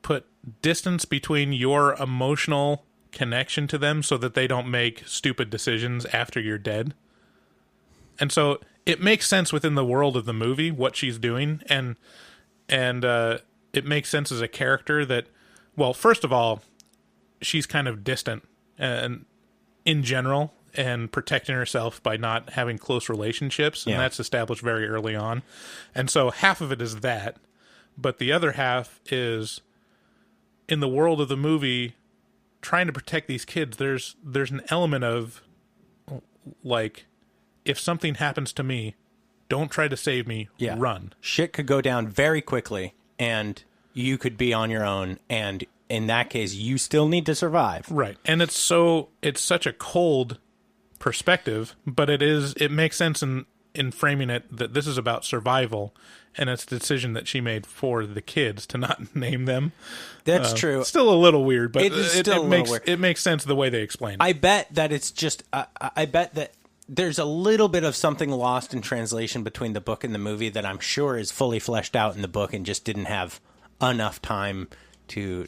put distance between your emotional connection to them so that they don't make stupid decisions after you're dead. And so it makes sense within the world of the movie what she's doing, and it makes sense as a character that, well, first of all, she's kind of distant and in general, and protecting herself by not having close relationships, and that's established very early on. And so half of it is that, but the other half is in the world of the movie trying to protect these kids. There's an element of like, if something happens to me, don't try to save me, run. Shit could go down very quickly and you could be on your own, and in that case you still need to survive. Right. And it's such a cold perspective, but it makes sense in framing it that this is about survival, and it's the decision that she made for the kids to not name them. That's true. Still a little weird, but it makes sense the way they explain it. I bet that it's just I bet that there's a little bit of something lost in translation between the book and the movie that I'm sure is fully fleshed out in the book and just didn't have enough time to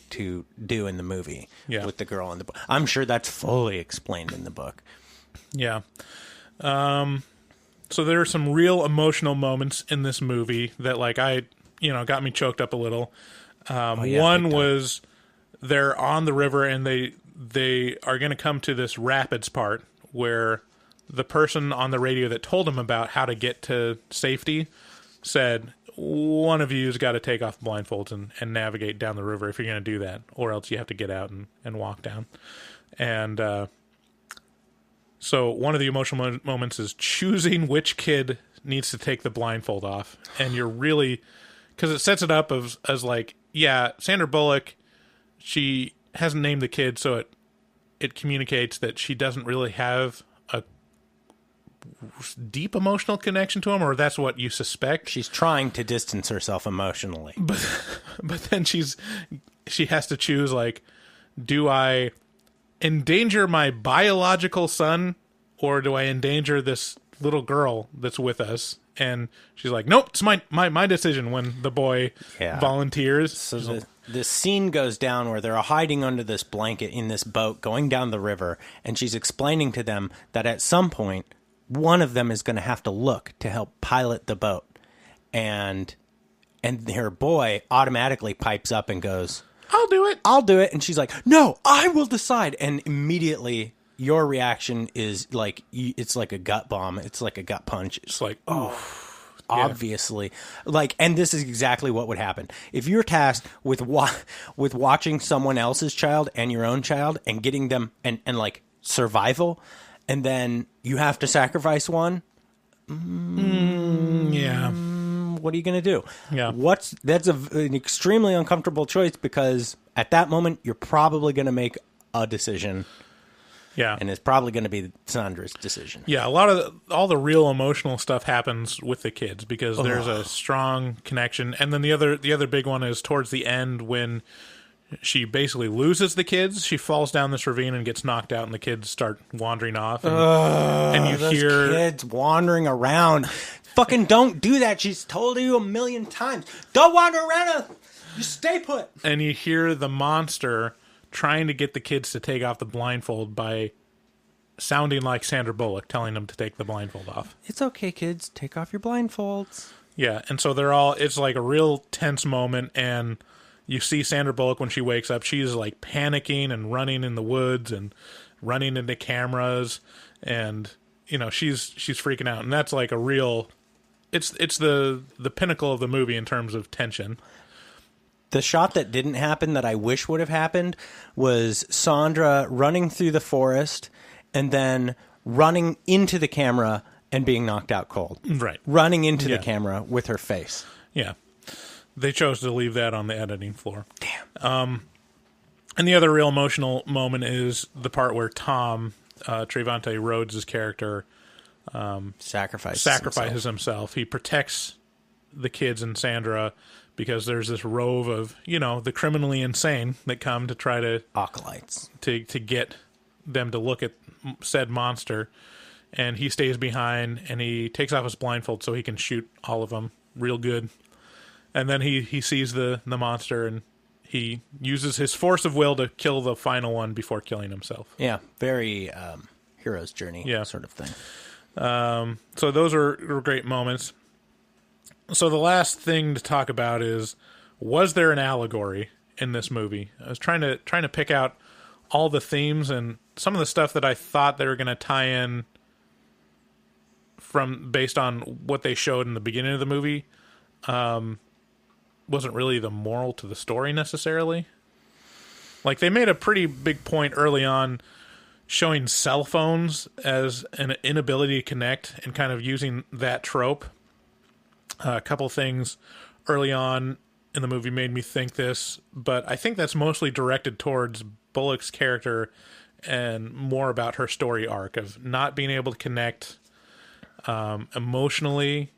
do in the movie with the girl in the book. I'm sure that's fully explained in the book. Yeah. So there are some real emotional moments in this movie that, like, got me choked up a little. One was they're on the river and they are going to come to this rapids part where the person on the radio that told them about how to get to safety said, one of you's got to take off the blindfolds and navigate down the river if you're going to do that, or else you have to get out and walk down. And so one of the emotional moments is choosing which kid needs to take the blindfold off. And you're really, because it sets it up as like, yeah, Sandra Bullock, she hasn't named the kid, so it communicates that she doesn't really have a deep emotional connection to him, or that's what you suspect. She's trying to distance herself emotionally. But then she has to choose, like, do I endanger my biological son, or do I endanger this little girl that's with us? And she's like, nope, it's my decision, when the boy volunteers. So the scene goes down where they're hiding under this blanket in this boat going down the river, and she's explaining to them that at some point one of them is going to have to look to help pilot the boat. And her boy automatically pipes up and goes, I'll do it. And she's like, no, I will decide. And immediately your reaction is like, it's like a gut bomb. It's like a gut punch. It's like, oh, obviously. Like, and this is exactly what would happen. If you're tasked with watching someone else's child and your own child and getting them and like survival, and then you have to sacrifice one. Yeah. What are you going to do? Yeah. That's an extremely uncomfortable choice, because at that moment you're probably going to make a decision. Yeah. And it's probably going to be Sandra's decision. Yeah, all the real emotional stuff happens with the kids, because there's a strong connection. And then the other big one is towards the end, when she basically loses the kids. She falls down this ravine and gets knocked out, and the kids start wandering off. And you those hear kids wandering around. Fucking don't do that. She's told you a million times. Don't wander around. Just stay put. And you hear the monster trying to get the kids to take off the blindfold by sounding like Sandra Bullock, telling them to take the blindfold off. It's okay, kids. Take off your blindfolds. Yeah, and so it's like a real tense moment, and you see Sandra Bullock when she wakes up. She's like panicking and running in the woods and running into cameras, and she's freaking out. And that's like a real, it's the pinnacle of the movie in terms of tension. The shot that didn't happen that I wish would have happened was Sandra running through the forest and then running into the camera and being knocked out cold. Right. Running into the camera with her face. Yeah. They chose to leave that on the editing floor. Damn. And the other real emotional moment is the part where Tom, Trevante Rhodes' character, sacrifices himself. He protects the kids and Sandra, because there's this rove of, the criminally insane that come to try to... acolytes. To get them to look at said monster. And he stays behind, and he takes off his blindfold so he can shoot all of them real good. And then he sees the monster, and he uses his force of will to kill the final one before killing himself. Yeah, very hero's journey sort of thing. So those are great moments. So the last thing to talk about is, was there an allegory in this movie? I was trying to pick out all the themes and some of the stuff that I thought they were going to tie in based on what they showed in the beginning of the movie. Wasn't really the moral to the story necessarily. Like, they made a pretty big point early on showing cell phones as an inability to connect and kind of using that trope. A couple things early on in the movie made me think this, but I think that's mostly directed towards Bullock's character and more about her story arc of not being able to connect emotionally.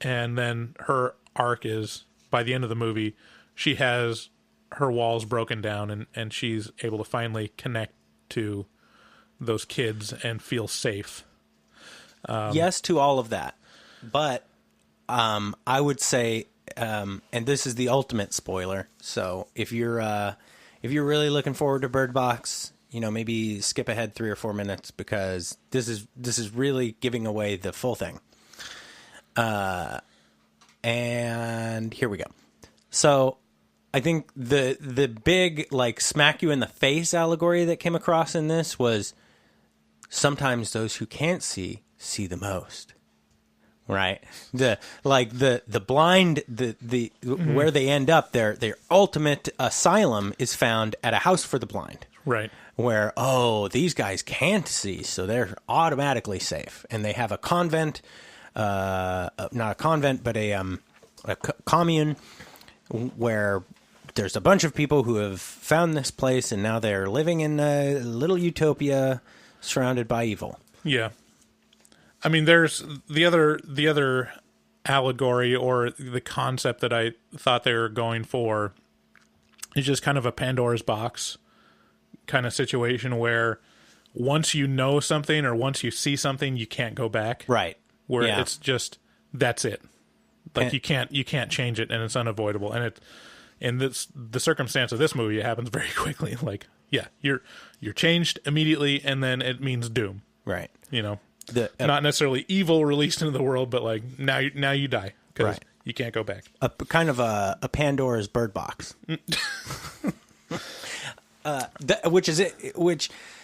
And then her arc is, by the end of the movie, she has her walls broken down, and she's able to finally connect to those kids and feel safe. Yes to all of that. But I would say, and this is the ultimate spoiler, so if you're really looking forward to Bird Box, maybe skip ahead 3 or 4 minutes, because this is really giving away the full thing. And here we go. So I think the big, like, smack you in the face allegory that came across in this was, sometimes those who can't see the most. Right. The blind, where they end up, their ultimate asylum is found at a house for the blind. Right. Where, these guys can't see, so they're automatically safe. And they have a convent, not a convent, but a commune, where there's a bunch of people who have found this place, and now they're living in a little utopia surrounded by evil. Yeah. I mean, there's the other allegory, or the concept that I thought they were going for, is just kind of a Pandora's box kind of situation, where once you know something or once you see something, you can't go back. Right. Where it's just, that's it. Like, you can't change it, and it's unavoidable. And in the circumstance of this movie, it happens very quickly. Like, you're changed immediately, and then it means doom. Right. Not necessarily evil released into the world, but like, now you die, because you can't go back. Kind of a Pandora's Bird Box.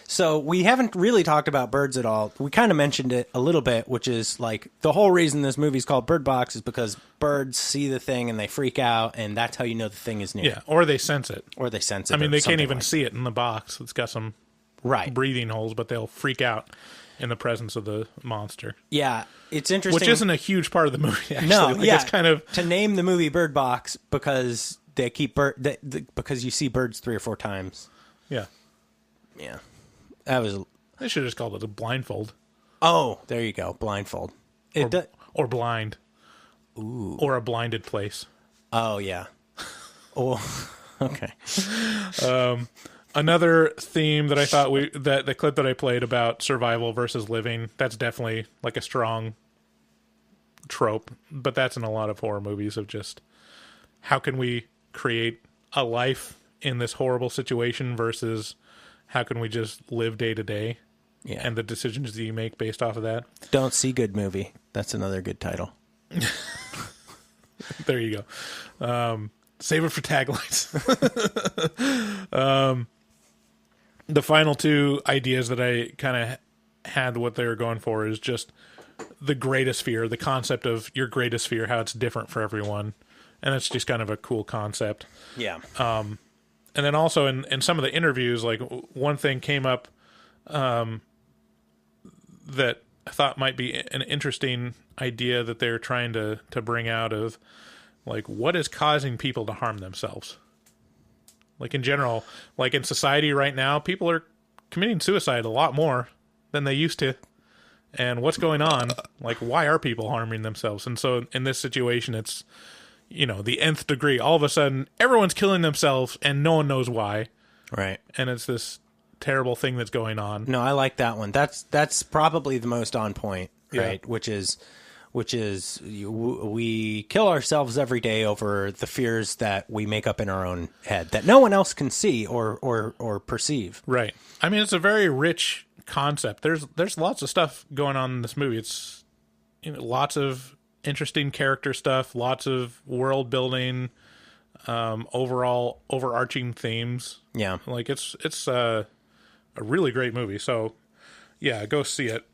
So we haven't really talked about birds at all. We kind of mentioned it a little bit, which is like the whole reason this movie's called Bird Box is because birds see the thing and they freak out, and that's how you know the thing is near. Yeah, or they sense it. I mean, they can't even see it in the box. It's got some breathing holes, but they'll freak out in the presence of the monster. Yeah, it's interesting. Which isn't a huge part of the movie, actually. No, like, it's kind of... To name the movie Bird Box because they keep because you see birds 3 or 4 times. Yeah. Yeah. That was... They should have just called it a blindfold. Oh, there you go. Blindfold. Or blind. Ooh. Or a blinded place. Oh, yeah. Oh, okay. Another theme that I thought that the clip that I played about survival versus living, that's definitely like a strong trope, but that's in a lot of horror movies of just how can we create a life in this horrible situation versus how can we just live day to day and the decisions that you make based off of that. Don't See Good Movie. That's another good title. There you go. Save it for taglines. The final 2 ideas that I kind of had what they were going for is just the greatest fear, the concept of your greatest fear, how it's different for everyone. And it's just kind of a cool concept. Yeah. And then also in some of the interviews, like one thing came up that I thought might be an interesting idea that they're trying to bring out of, like, what is causing people to harm themselves? Like, in general, like in society right now, people are committing suicide a lot more than they used to. And what's going on? Like, why are people harming themselves? And so in this situation, it's, you know, the nth degree. All of a sudden, everyone's killing themselves and no one knows why. Right. And it's this terrible thing that's going on. No, I like that one. That's probably the most on point, right? Yeah. Which is we kill ourselves every day over the fears that we make up in our own head that no one else can see or perceive. Right. I mean, it's a very rich concept. There's lots of stuff going on in this movie. It's, you know, lots of interesting character stuff, lots of world building, overall overarching themes. Yeah. Like it's a really great movie. So yeah, go see it.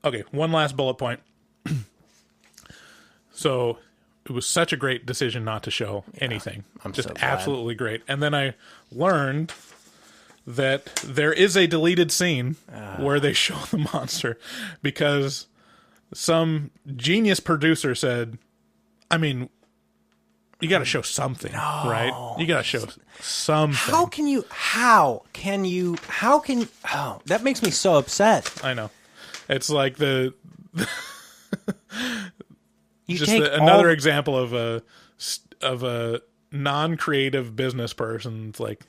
Okay, one last bullet point. So it was such a great decision not to show anything. I'm just so glad. absolutely great. And then I learned that there is a deleted scene where they show the monster because some genius producer said, I mean, you got to show something, right? You got to show something. How can you, that makes me so upset. I know. It's like another example of a non-creative business person. It's like,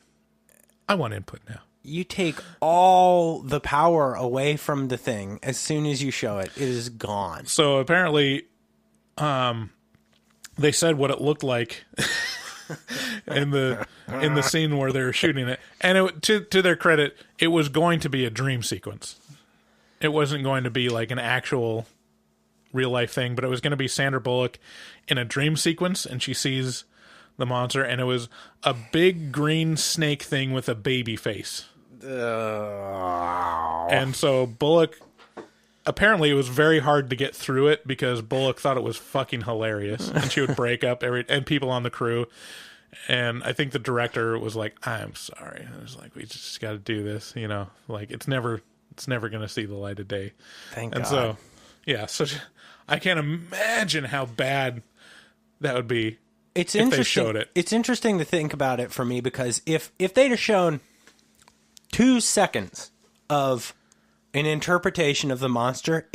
I want input now. You take all the power away from the thing as soon as you show it. It is gone. So apparently, they said what it looked like in the scene where they were shooting it, and to their credit, it was going to be a dream sequence. It wasn't going to be like an actual real life thing, but it was going to be Sandra Bullock in a dream sequence, and she sees the monster, and it was a big green snake thing with a baby face. And so Bullock, apparently it was very hard to get through it because Bullock thought it was fucking hilarious, and she would break up and people on the crew. And I think the director was like, I'm sorry. I was like, we just got to do this, you know, like it's never going to see the light of day. Thank God. And so, yeah, so I can't imagine how bad that would be. It's if interesting. They showed it. It's interesting to think about it for me because if they'd have shown 2 seconds of an interpretation of the monster,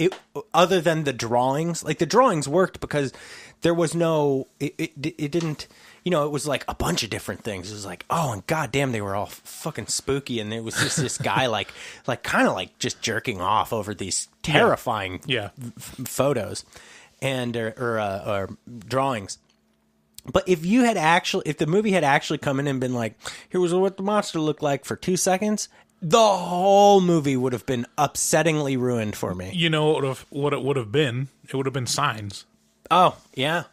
other than the drawings, like the drawings worked because there was no, it didn't, you know, it was like a bunch of different things. It was like, oh, and goddamn, they were all fucking spooky, and it was just this guy like kind of like just jerking off over these terrifying photos and or drawings. But if the movie had actually come in and been like, here was what the monster looked like for 2 seconds, the whole movie would have been upsettingly ruined for me. You know what it would have been? It would have been Signs. Oh, yeah.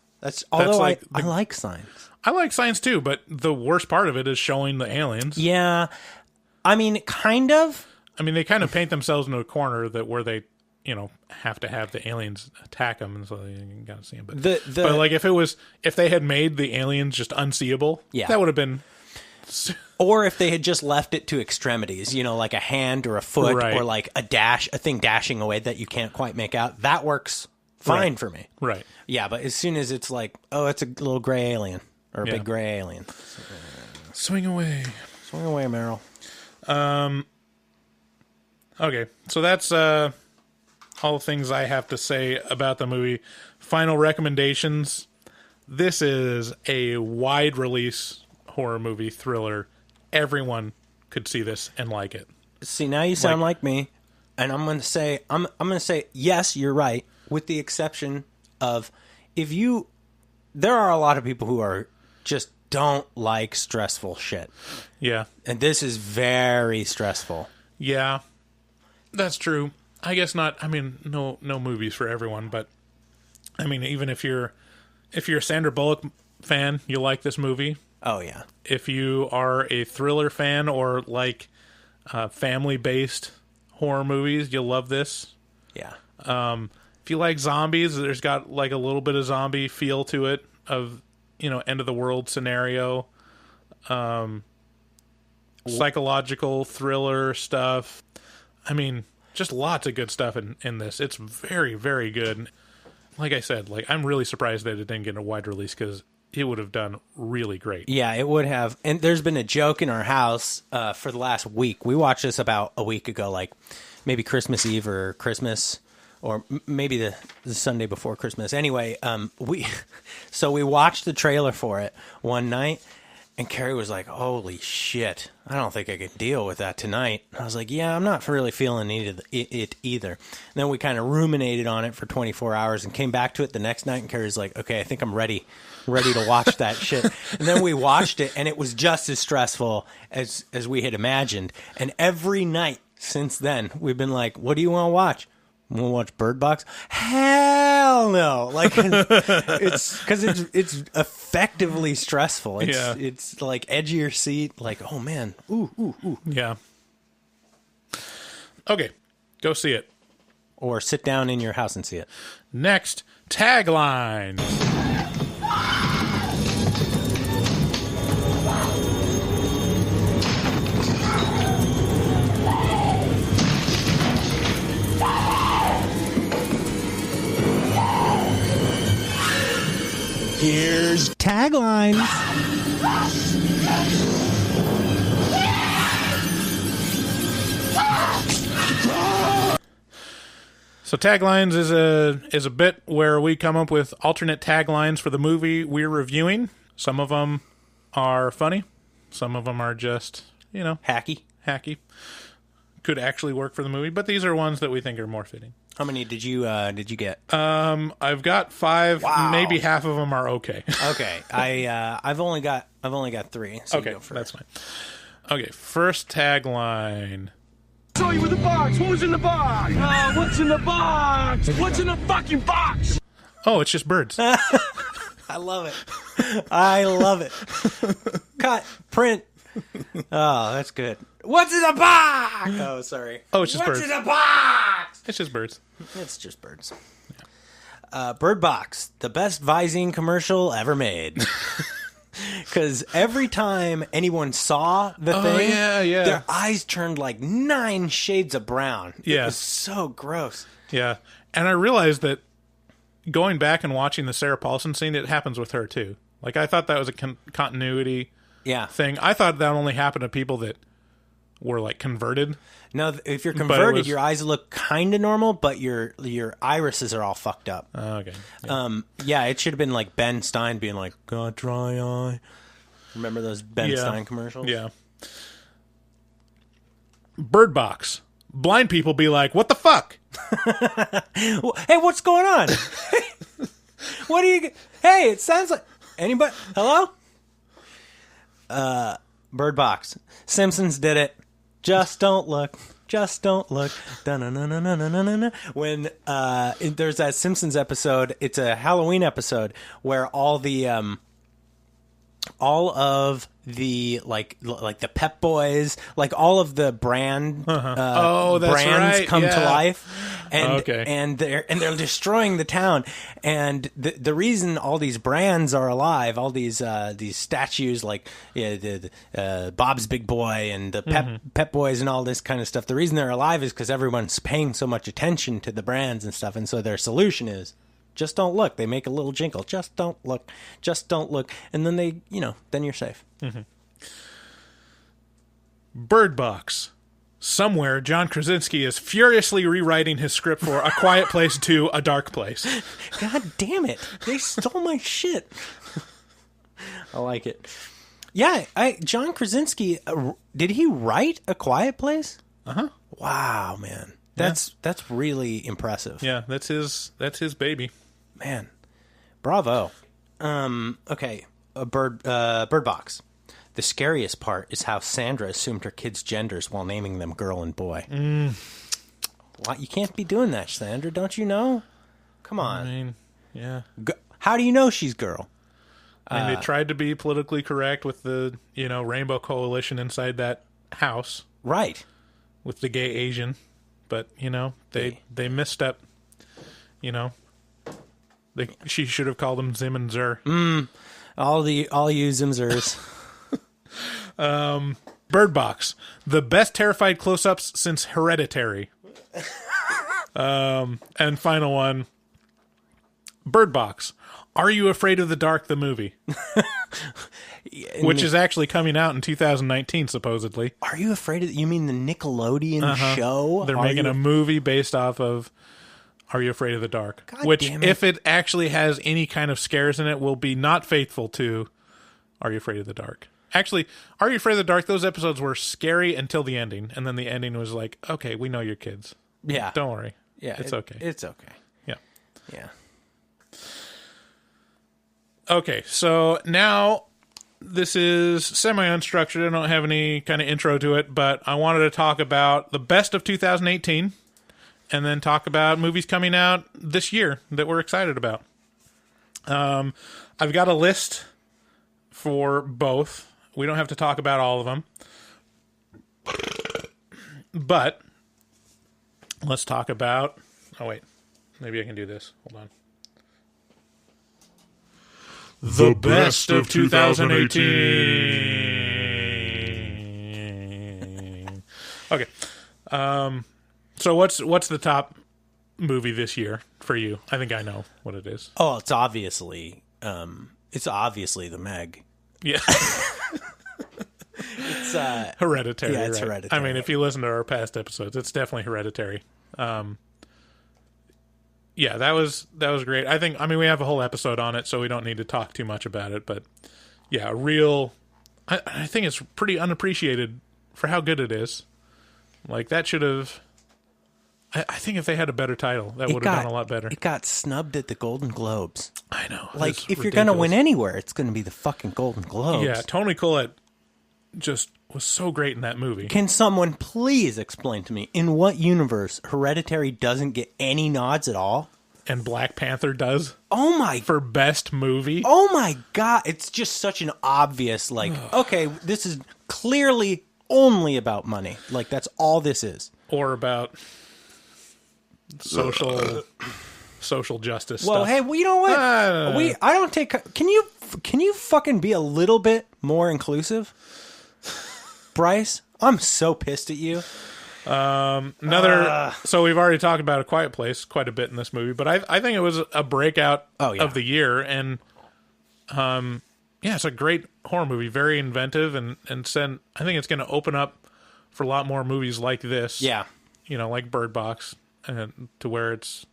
Although like I like science. I like science too, but the worst part of it is showing the aliens. Yeah. I mean, kind of. I mean, they kind of paint themselves into a corner where they, have to have the aliens attack them, and so you gotta see them. But, but like if they had made the aliens just unseeable, that would have been. Or if they had just left it to extremities, like a hand or a foot or like a thing dashing away that you can't quite make out, that works fine for me. Right. Yeah, but as soon as it's like, oh, it's a little gray alien or a big gray alien. Swing away. Swing away, Meryl. Okay, so that's all the things I have to say about the movie. Final recommendations. This is a wide release horror movie thriller. Everyone could see this and like it. See, now you sound like me, and I'm going to say I'm going to say yes, you're right, with the exception of there are a lot of people who are just don't like stressful shit. Yeah. And this is very stressful. Yeah. That's true. I guess not. I mean, no movies for everyone, but I mean, even if you're a Sandra Bullock fan, you like this movie. Oh yeah. If you are a thriller fan or like family-based horror movies, you'll love this. Yeah. If you like zombies, there's got like a little bit of zombie feel to it of, end of the world scenario. Psychological thriller stuff. I mean, just lots of good stuff in this. It's very, very good. Like I said, I'm really surprised that it didn't get a wide release because it would have done really great. Yeah, it would have. And there's been a joke in our house for the last week. We watched this about a week ago, like maybe Christmas Eve or Christmas, or maybe the Sunday before Christmas. Anyway, we watched the trailer for it one night, and Carrie was like, holy shit, I don't think I can deal with that tonight. I was like, yeah, I'm not really feeling it either. And then we kind of ruminated on it for 24 hours and came back to it the next night, and Carrie's like, okay, I think I'm ready to watch that shit. And then we watched it, and it was just as stressful as we had imagined. And every night since then, we've been like, what do you want to watch? Want to watch Bird Box? Hell no! It's because it's effectively stressful. It's like edge of your seat. Like, oh man, ooh. Yeah. Okay, go see it, or sit down in your house and see it. Next, tagline. Here's tagline. So taglines is a bit where we come up with alternate taglines for the movie we're reviewing. Some of them are funny. Some of them are just, hacky. Could actually work for the movie, but these are ones that we think are more fitting. How many did you get? I've got 5. Wow. Maybe half of them are okay. Okay, I've only got 3. So okay, that's fine. Okay, first tagline. Saw you with the box. What was in the box? What's in the box? What's in the fucking box? Oh, it's just birds. I love it. Cut. Print. Oh, that's good. What's in the box? Oh, sorry. Oh, it's just birds. What's in the box? It's just birds. It's just birds. Yeah. Bird Box, the best Visine commercial ever made. Because every time anyone saw the thing, their eyes turned like 9 shades of brown. Yeah. It was so gross. Yeah. And I realized that going back and watching the Sarah Paulson scene, it happens with her too. Like, I thought that was a continuity thing. I thought that only happened to people that were like converted. No, if you're converted, your eyes look kind of normal, but your irises are all fucked up. Okay. Yeah. It should have been like Ben Stein being like, got dry eye. Remember those Ben Stein commercials? Yeah. Bird Box. Blind people be like, what the fuck? Hey, what's going on? What do you... Hey, it sounds like... Anybody? Hello? Bird Box. Simpsons did it. Just don't look. Just don't look. Da-na-na-na-na-na-na-na. When there's that Simpsons episode, it's a Halloween episode where all of the like the Pep Boys, like all of the brand that's brands right. come Yeah. to life, and they're destroying the town. And the reason all these brands are alive, all these statues like Bob's Big Boy and the Pep Boys and all this kind of stuff, the reason they're alive is because everyone's paying so much attention to the brands and stuff. And so their solution is, just don't look. They make a little jingle. Just don't look. Just don't look. And then then you're safe. Bird Box. Somewhere, John Krasinski is furiously rewriting his script for A Quiet Place 2, A Dark Place. God damn it. They stole my shit. I like it. Yeah, John Krasinski, did he write A Quiet Place? Uh-huh. Wow, man. That's really impressive. Yeah, that's his baby. Man. Bravo. Okay, Bird Box. The scariest part is how Sandra assumed her kids' genders while naming them girl and boy. What? You can't be doing that, Sandra. Don't you know? Come on. I mean, yeah. How do you know she's girl? I mean, they tried to be politically correct with the, Rainbow Coalition inside that house. Right. With the gay Asian. But, they misstep. She should have called them Zim and Zer. All you Zimzers. Bird Box. The best terrified close-ups since Hereditary. And final one. Bird Box. Are You Afraid of the Dark, the movie? Which is actually coming out in 2019, supposedly. Are You Afraid of... You mean the Nickelodeon show? They're making a movie based off of Are You Afraid of the Dark? God which, damn it. if it actually has any kind of scares in it, will be not faithful to Are You Afraid of the Dark. Actually, Are You Afraid of the Dark, those episodes were scary until the ending. And then the ending was like, okay, we know your kids. Yeah. Don't worry. Yeah. It's okay. It's okay. Yeah. Yeah. Okay, so now this is semi-unstructured. I don't have any kind of intro to it, but I wanted to talk about the best of 2018 and then talk about movies coming out this year that we're excited about. I've got a list for both. We don't have to talk about all of them. But let's talk about... Oh, wait. Maybe I can do this. Hold on. The best of 2018. Okay. So what's the top movie this year for you? I think I know what it is. Oh, it's obviously The Meg. Yeah. It's Hereditary. Yeah, it's right? Hereditary. I mean, if you listen to our past episodes, it's definitely Hereditary. Yeah, that was great. I mean, we have a whole episode on it, so we don't need to talk too much about it. But yeah, I think it's pretty unappreciated for how good it is. Like, that should have... I think if they had a better title, that would have done a lot better. It got snubbed at the Golden Globes. I know. Like, if you're going to win anywhere, it's going to be the fucking Golden Globes. Yeah, Toni Collette just was so great in that movie. Can someone please explain to me, in what universe Hereditary doesn't get any nods at all? And Black Panther does? Oh my... For best movie? Oh my God. It's just such an obvious, like, okay, this is clearly only about money. Like, that's all this is. Or about social justice well, stuff. Hey, well, you know what? I don't take... Can you fucking be a little bit more inclusive? Bryce, I'm so pissed at you. So we've already talked about A Quiet Place quite a bit in this movie, but I think it was a breakout of the year, and it's a great horror movie, very inventive, and I think it's going to open up for a lot more movies like this. Yeah, like Bird Box, to where it's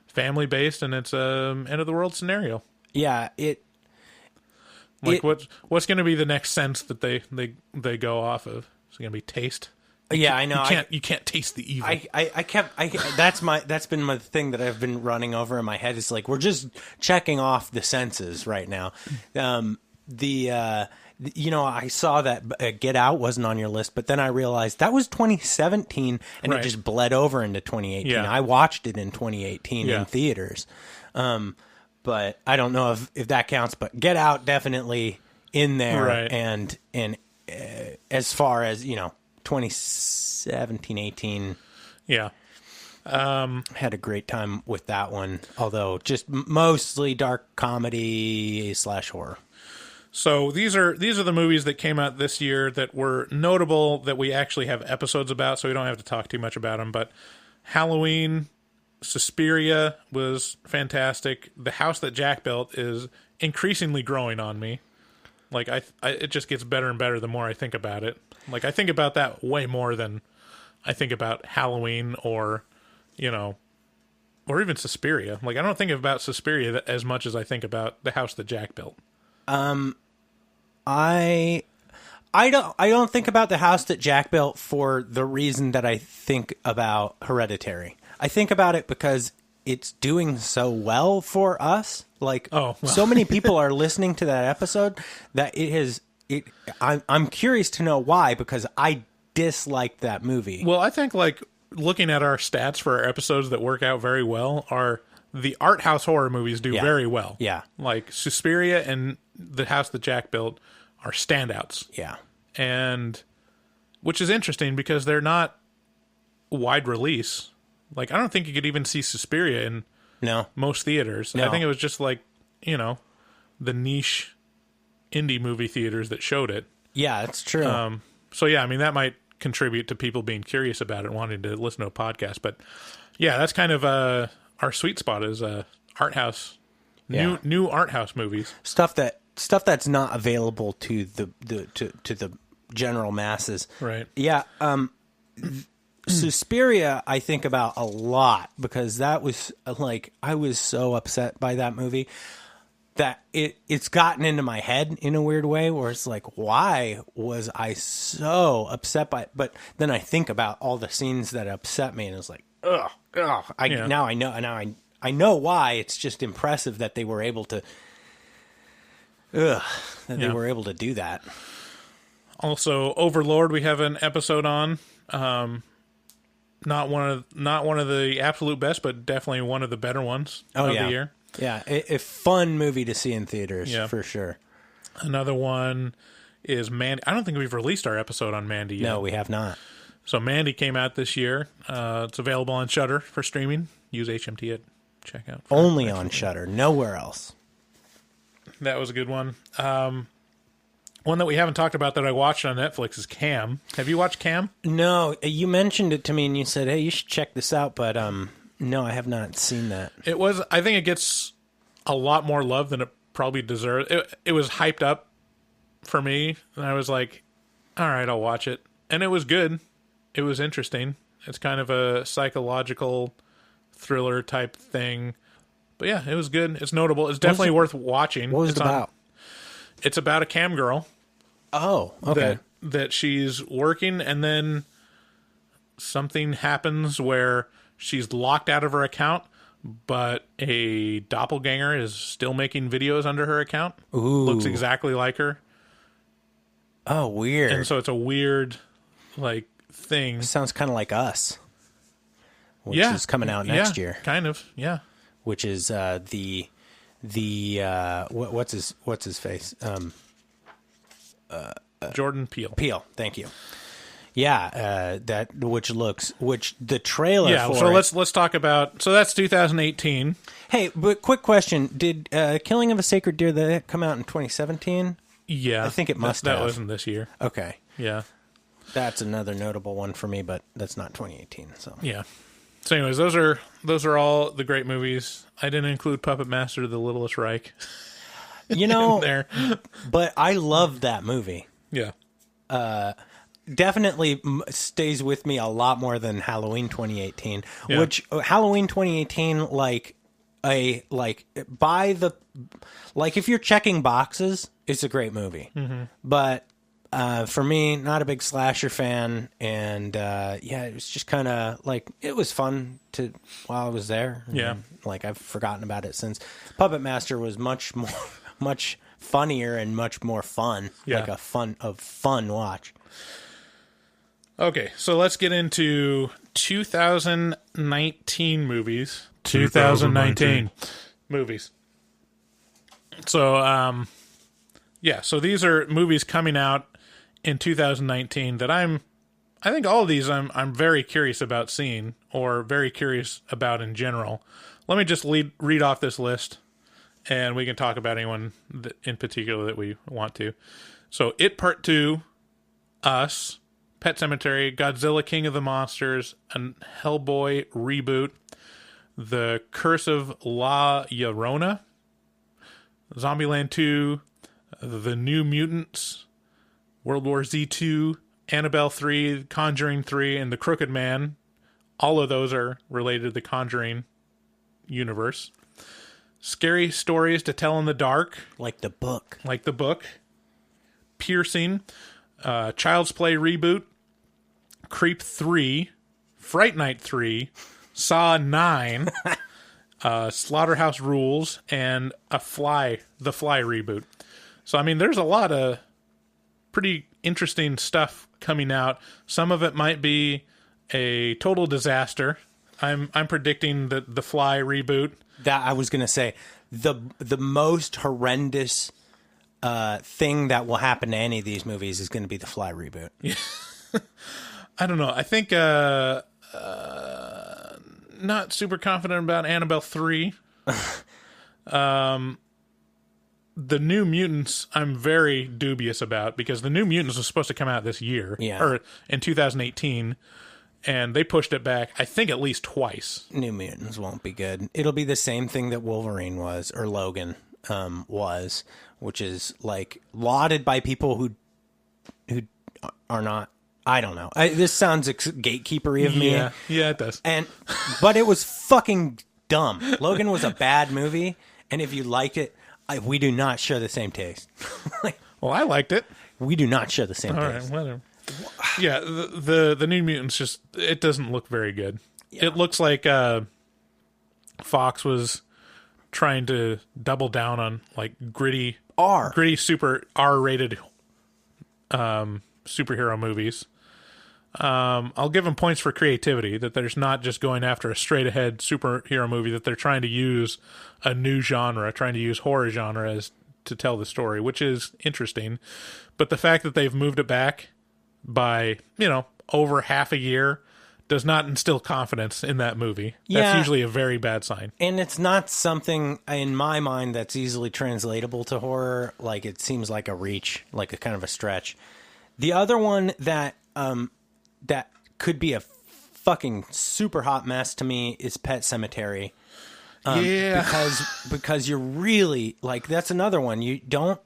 family based and it's end of the world scenario. Yeah, what's going to be the next sense that they go off of? It's going to be taste. Yeah, I know. You can't taste the evil. That's been my thing that I've been running over in my head. Is like, we're just checking off the senses right now. I saw that Get Out wasn't on your list, but then I realized that was 2017, and it just bled over into 2018. Yeah. I watched it in 2018 in theaters, but I don't know if that counts. But Get Out definitely in there, and as far as 2017, 18, had a great time with that one. Although just mostly dark comedy / horror. So these are the movies that came out this year that were notable that we actually have episodes about, so we don't have to talk too much about them. But Halloween, Suspiria was fantastic. The House That Jack Built is increasingly growing on me. Like it just gets better and better the more I think about it. Like I think about that way more than I think about Halloween or even Suspiria. Like I don't think about Suspiria as much as I think about The House That Jack Built. I don't think about The House That Jack Built for the reason that I think about Hereditary. I think about it because it's doing so well for us. Like, so many people are listening to that episode that I'm curious to know why, because I disliked that movie. Well, I think like looking at our stats for our episodes that work out very well are the art house horror movies do very well. Yeah. Like Suspiria and The House That Jack Built are standouts. Yeah. And which is interesting because they're not wide release. Like I don't think you could even see Suspiria in most theaters. No. I think it was just like, the niche indie movie theaters that showed it. Yeah, that's true. So yeah, I mean that might contribute to people being curious about it, wanting to listen to a podcast. But yeah, that's kind of our sweet spot is art house, new art house movies. Stuff that's not available to the general masses. Right. Yeah. Suspiria, I think about a lot because that was like I was so upset by that movie that it's gotten into my head in a weird way where it's like, why was I so upset by it? But then I think about all the scenes that upset me, and it's like, ugh. Now I know why. It's just impressive that they were able to. They were able to do that. Also, Overlord, we have an episode on. Not one of the absolute best, but definitely one of the better ones of the year. Yeah, a fun movie to see in theaters for sure. Another one is Mandy. I don't think we've released our episode on Mandy yet. No, we have not. So Mandy came out this year. It's available on Shudder for streaming. Use HMT at checkout. Only on Shudder, nowhere else. That was a good one. One that we haven't talked about that I watched on Netflix is Cam. Have you watched Cam? No, you mentioned it to me and you said, hey, you should check this out, but no, I have not seen that. I think it gets a lot more love than it probably deserves. It was hyped up for me, and I was like, all right, I'll watch it. And it was good. It was interesting. It's kind of a psychological thriller type thing. But yeah, it was good. It's notable. It's definitely worth watching. What was it about? It's about a cam girl. Oh, okay. That she's working, and then something happens where she's locked out of her account, but a doppelganger is still making videos under her account. Ooh. Looks exactly like her. Oh, weird. And so it's a weird, thing. It sounds kind of like Us, which is coming out next year. Kind of, yeah. Which is what's his face? Jordan Peele. Peele, thank you. Yeah, which the trailer for so it. let's talk about. So that's 2018. Hey, but quick question: did Killing of a Sacred Deer that come out in 2017? Yeah, I think it must. That wasn't this year. Okay. Yeah, that's another notable one for me, but that's not 2018. So yeah. So, anyways, those are all the great movies. I didn't include Puppet Master: The Littlest Reich. There, but I love that movie. Yeah. Definitely stays with me a lot more than Halloween 2018. Yeah. Which Halloween 2018, if you're checking boxes, it's a great movie. Mm-hmm. But for me, not a big slasher fan, and it was just kind of it was fun while I was there. Yeah, I've forgotten about it since. Puppet Master was much funnier and much more fun. Yeah. Like a fun watch. Okay, so let's get into 2019 movies. 2019 movies. So, so these are movies coming out in 2019 that I think all of these I'm very curious about seeing, or very curious about in general. Let me just read off this list, and we can talk about anyone in particular that we want to. So, It Part 2, Us, Pet Sematary, Godzilla King of the Monsters, and Hellboy reboot, The Curse of La Llorona, Zombieland 2, The New Mutants, World War Z 2, Annabelle 3, Conjuring 3, and The Crooked Man. All of those are related to the Conjuring universe. Scary Stories to Tell in the Dark. Like the book. Piercing, Child's Play reboot, Creep 3, Fright Night 3, Saw 9, Slaughterhouse Rules, and The Fly reboot. So, I mean, there's a lot of pretty interesting stuff coming out. Some of it might be a total disaster. I'm predicting that The Fly reboot. That I was going to say, the most horrendous thing that will happen to any of these movies is going to be The Fly reboot. Yeah. I don't know. I think not super confident about Annabelle 3. The New Mutants, I'm very dubious about, because The New Mutants was supposed to come out this year, or in 2018, and they pushed it back, I think, at least twice. New Mutants won't be good. It'll be the same thing that Wolverine was, or Logan was, which is like lauded by people who are not. I don't know. This sounds gatekeepery of me. Yeah, it does. But it was fucking dumb. Logan was a bad movie, and if you liked it, we do not share the same taste. Well, I liked it. We do not share the same taste. All right, whatever. Yeah, the New Mutants it doesn't look very good. Yeah. It looks like Fox was trying to double down on like gritty super R-rated superhero movies. I'll give them points for creativity, that there's not just going after a straight ahead superhero movie, that they're trying to use a new genre, trying to use horror genre to tell the story, which is interesting. But the fact that they've moved it back by, over half a year does not instill confidence in that movie. That's usually a very bad sign. And it's not something, in my mind, that's easily translatable to horror. Like, it seems like a reach, like a kind of a stretch. The other one that could be a fucking super hot mess to me is Pet Sematary. Because you're really, like, that's another one. You don't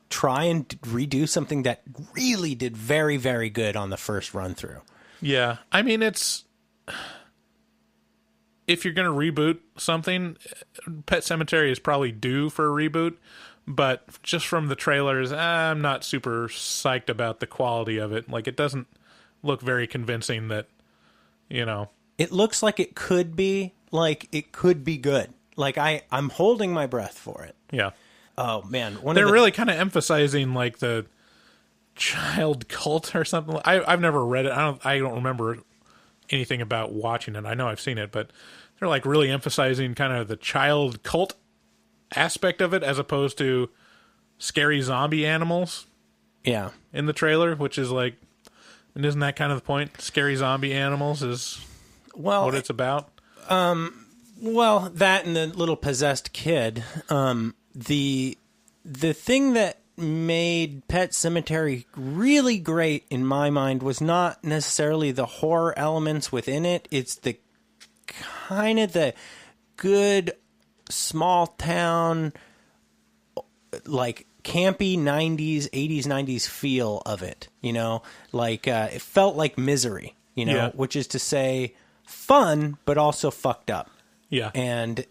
try and redo something that really did very, very good on the first run through. Yeah. I mean, if you're going to reboot something, Pet Sematary is probably due for a reboot. But just from the trailers, I'm not super psyched about the quality of it. Like, it doesn't look very convincing that, It looks like it could be, good. Like, I'm holding my breath for it. Yeah. Oh, man. They're really kind of emphasizing, like, the child cult or something. I've never read it. I don't remember anything about watching it. I know I've seen it, but they're, like, really emphasizing kind of the child cult aspect of it, as opposed to scary zombie animals. Yeah. In the trailer, which is like, and isn't that kind of the point? Scary zombie animals is what it's about. Well, that and the little possessed kid. The thing that made Pet Sematary really great in my mind was not necessarily the horror elements within it. It's the kind of the good small town, like campy 90s, 80s, 90s feel of it, like it felt like Misery, which is to say fun, but also fucked up. Yeah. And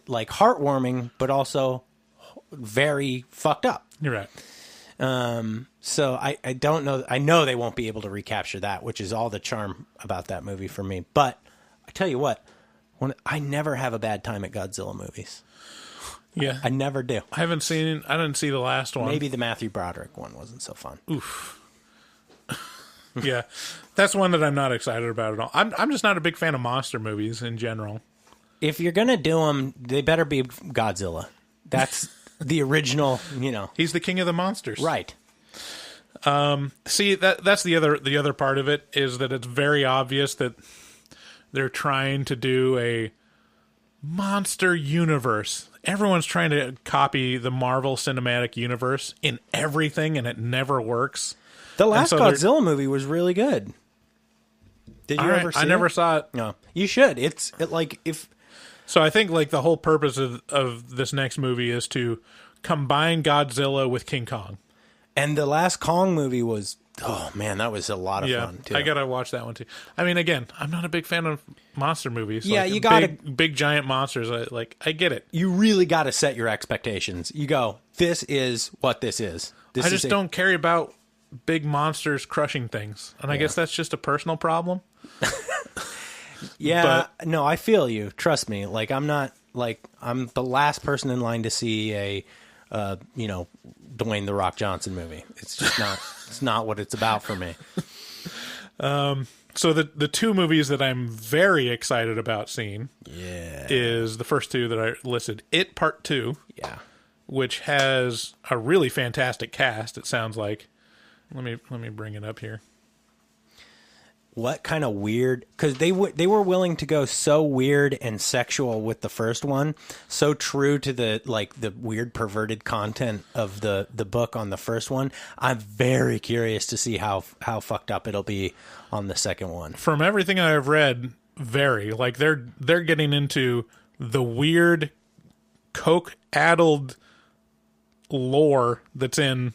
like heartwarming, but also very fucked up. You're right. So I don't know. I know they won't be able to recapture that, which is all the charm about that movie for me. But I tell you what, I never have a bad time at Godzilla movies. Yeah. I never do. I didn't see the last one. Maybe the Matthew Broderick one wasn't so fun. Oof. Yeah. That's one that I'm not excited about at all. I'm just not a big fan of monster movies in general. If you're going to do them, they better be Godzilla. That's the original, He's the king of the monsters. Right. See, that's the other part of it, is that it's very obvious that they're trying to do a monster universe. Everyone's trying to copy the Marvel Cinematic Universe in everything, and it never works. The last Godzilla movie was really good. Did you ever see it? I never saw it. No. You should. So I think like the whole purpose of this next movie is to combine Godzilla with King Kong. And the last Kong movie was, oh man, that was a lot of fun too. I gotta watch that one too. I mean, again, I'm not a big fan of monster movies. Yeah, like you gotta big giant monsters. I get it. You really got to set your expectations. You go, this is what this is. I just don't care about big monsters crushing things, and I guess that's just a personal problem. Yeah, no, I feel you. Trust me. Like I'm the last person in line to see a, Dwayne "The Rock" Johnson movie. It's just not. It's not what it's about for me. So the two movies that I'm very excited about seeing, is the first two that I listed. It Part 2, which has a really fantastic cast. It sounds like. Let me bring it up here. What kind of weird? Because they were willing to go so weird and sexual with the first one, so true to the weird perverted content of the book on the first one. I'm very curious to see how fucked up it'll be on the second one. From everything I've read, they're getting into the weird coke-addled lore that's in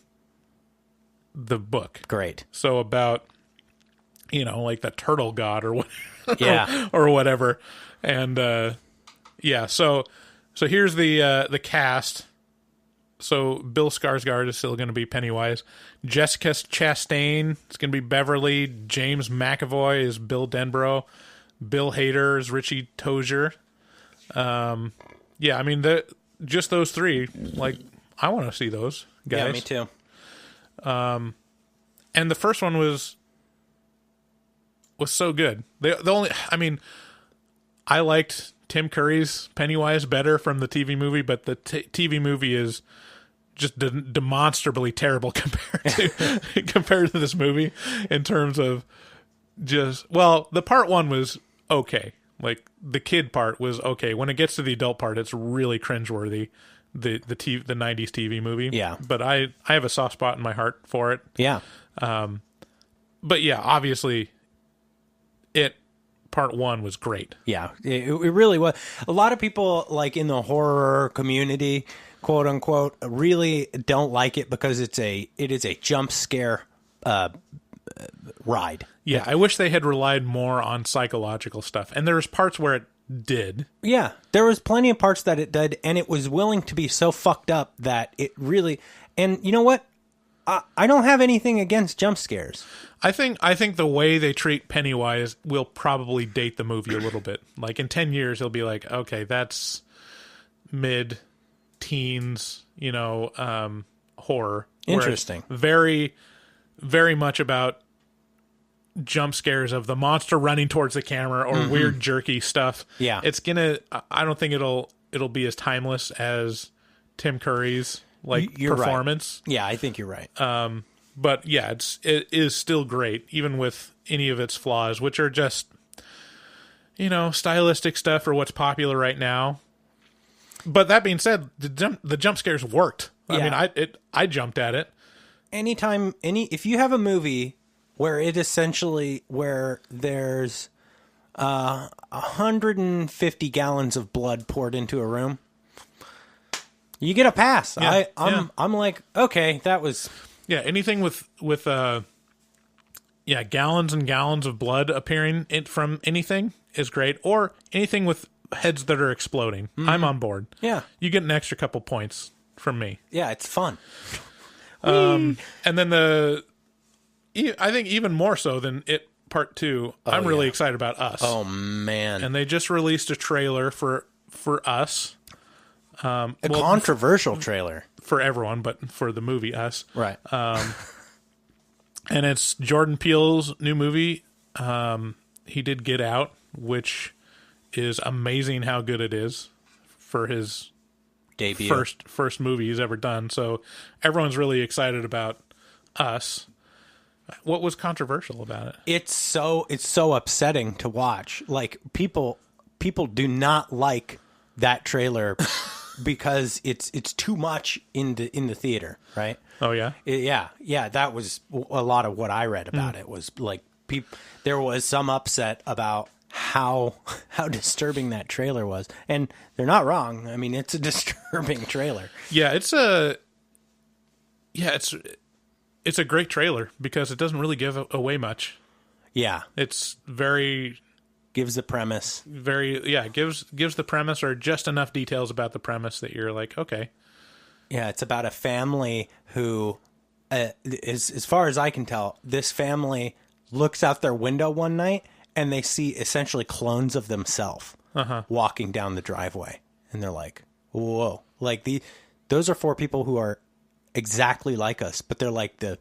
the book. Great. So about like the turtle god or what, or whatever. And so here's the cast. So Bill Skarsgård is still going to be Pennywise. Jessica Chastain is going to be Beverly. James McAvoy is Bill Denbrough. Bill Hader is Richie Tozier. I mean just those three. Like I want to see those guys. Yeah, me too. And the first one was so good. I liked Tim Curry's Pennywise better from the TV movie, but the TV movie is just demonstrably terrible compared to this movie in terms of the part one was okay. Like the kid part was okay. When it gets to the adult part, it's really cringeworthy. The 90s TV movie. Yeah. But I have a soft spot in my heart for it. Yeah. But yeah, obviously It Part 1 was great. Yeah, it really was. A lot of people like in the horror community, quote unquote, really don't like it because it is a jump scare ride. Yeah, I wish they had relied more on psychological stuff. And there's parts where it did. Yeah, there was plenty of parts that it did, and it was willing to be so fucked up that it really... And you know what? I don't have anything against jump scares. I think the way they treat Pennywise will probably date the movie a little bit. Like in 10 years, he'll be like, okay, that's mid-teens, horror. Interesting. Very, very much about jump scares of the monster running towards the camera or weird jerky stuff. Yeah. I don't think it'll be as timeless as Tim Curry's performance. Right. Yeah, I think you're right. But yeah, it is still great, even with any of its flaws, which are just, stylistic stuff or what's popular right now. But that being said, the jump scares worked. Yeah. I mean, I jumped at it. If you have a movie where where there's 150 gallons of blood poured into a room, you get a pass. Yeah, I'm like, okay, that was... Yeah, anything with gallons and gallons of blood appearing from anything is great. Or anything with heads that are exploding. Mm-hmm. I'm on board. Yeah. You get an extra couple points from me. Yeah, it's fun. And then I think even more so than It Part 2, I'm really excited about Us. Oh, man. And they just released a trailer for Us. A controversial trailer. For everyone, but for the movie, us. Right. And it's Jordan Peele's new movie. He did Get Out, which is amazing how good it is for his debut. First movie he's ever done. So everyone's really excited about Us. What was controversial about it? It's so upsetting to watch. Like people do not like that trailer because it's too much in the theater, right? Oh yeah? Yeah, that was a lot of what I read about it was like there was some upset about how disturbing that trailer was. And they're not wrong. I mean, it's a disturbing trailer. Yeah, it's a great trailer because it doesn't really give away much. Yeah. It's very gives the premise. Gives the premise or just enough details about the premise that you're like, okay. Yeah, it's about a family who as far as I can tell, this family looks out their window one night and they see essentially clones of themselves walking down the driveway. And they're like, whoa. Like those are 4 people who are exactly like us, but they're like the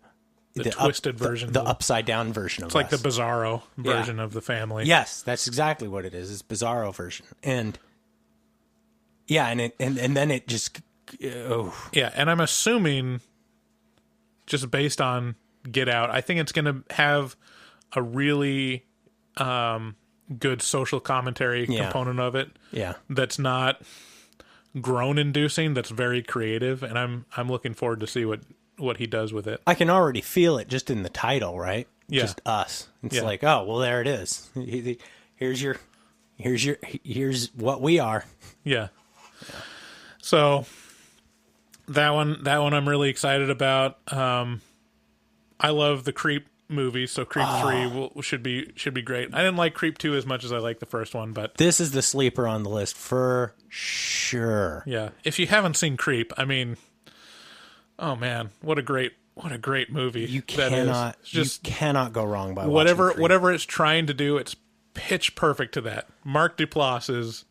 twisted version. The upside down version of us. It's like the Bizarro version of the family. Yes, that's exactly what it is. It's Bizarro version. And yeah, and then it just... Oh. Yeah, and I'm assuming, just based on Get Out, I think it's going to have a really good social commentary component of it. Yeah, that's not groan-inducing. That's very creative, and I'm looking forward to see what he does with it. I can already feel it just in the title, right? Yeah. Just Us. It's like, oh well, there it is. Here's what we are. Yeah. So. That one I'm really excited about. I love the Creep movies, so Creep 3 should be great. I didn't like Creep 2 as much as I liked the first one, but this is the sleeper on the list for sure. Yeah. If you haven't seen Creep, I mean, oh man, what a great movie. You cannot go wrong by whatever watching Creep. Whatever it's trying to do, it's pitch perfect to that. Mark Duplass is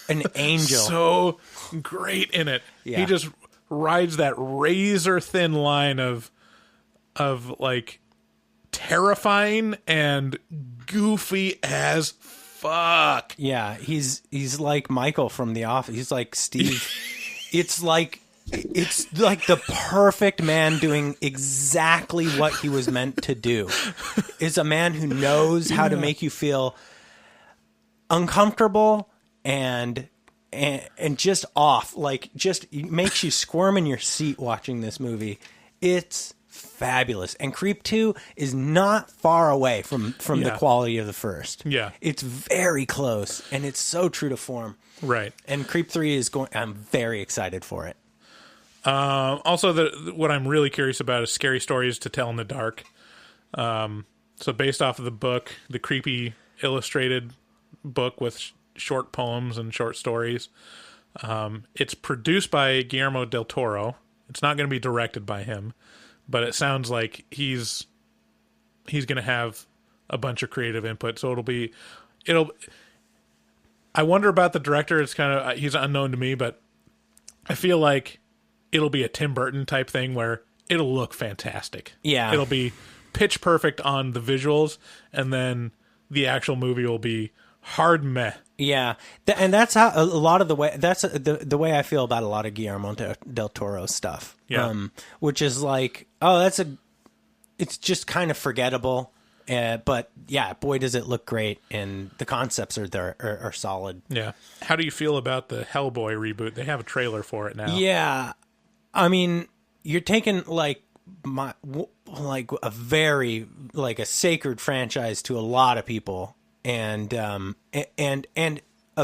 an angel. So great in it. Yeah. He just rides that razor thin line of like terrifying and goofy as fuck. Yeah, he's like Michael from The Office. He's like Steve. It's like the perfect man doing exactly what he was meant to do. Is a man who knows how to make you feel uncomfortable and just off, like just makes you squirm in your seat watching this movie. It's fabulous. And Creep 2 is not far away from the quality of the first. Yeah. It's very close and it's so true to form. Right. And Creep 3 I'm very excited for it. Also, what I'm really curious about is Scary Stories to Tell in the Dark. So based off of the book, the creepy illustrated book with short poems and short stories. It's produced by Guillermo del Toro. It's not going to be directed by him, but it sounds like he's going to have a bunch of creative input. So I wonder about the director. It's kind of, he's unknown to me, but I feel like it'll be a Tim Burton type thing where it'll look fantastic. Yeah. It'll be pitch perfect on the visuals, and then the actual movie will be hard meh. Yeah, and that's how a lot of the way. That's the way I feel about a lot of Guillermo del Toro stuff. Yeah, which is like, it's just kind of forgettable. But yeah, boy, does it look great, and the concepts are solid. Yeah. How do you feel about the Hellboy reboot? They have a trailer for it now. Yeah, I mean, you're taking like a very a sacred franchise to a lot of people. And a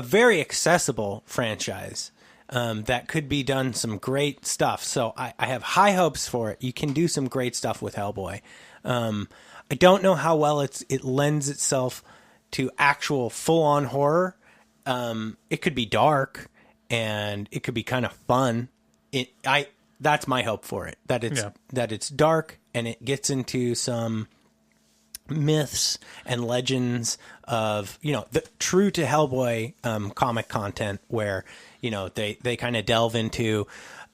very accessible franchise that could be done some great stuff. So I have high hopes for it. You can do some great stuff with Hellboy. I don't know how well it lends itself to actual full-on horror. It could be dark and it could be kind of fun. That's my hope for it. That it's dark and it gets into some myths and legends of, the true to Hellboy comic content where, they kind of delve into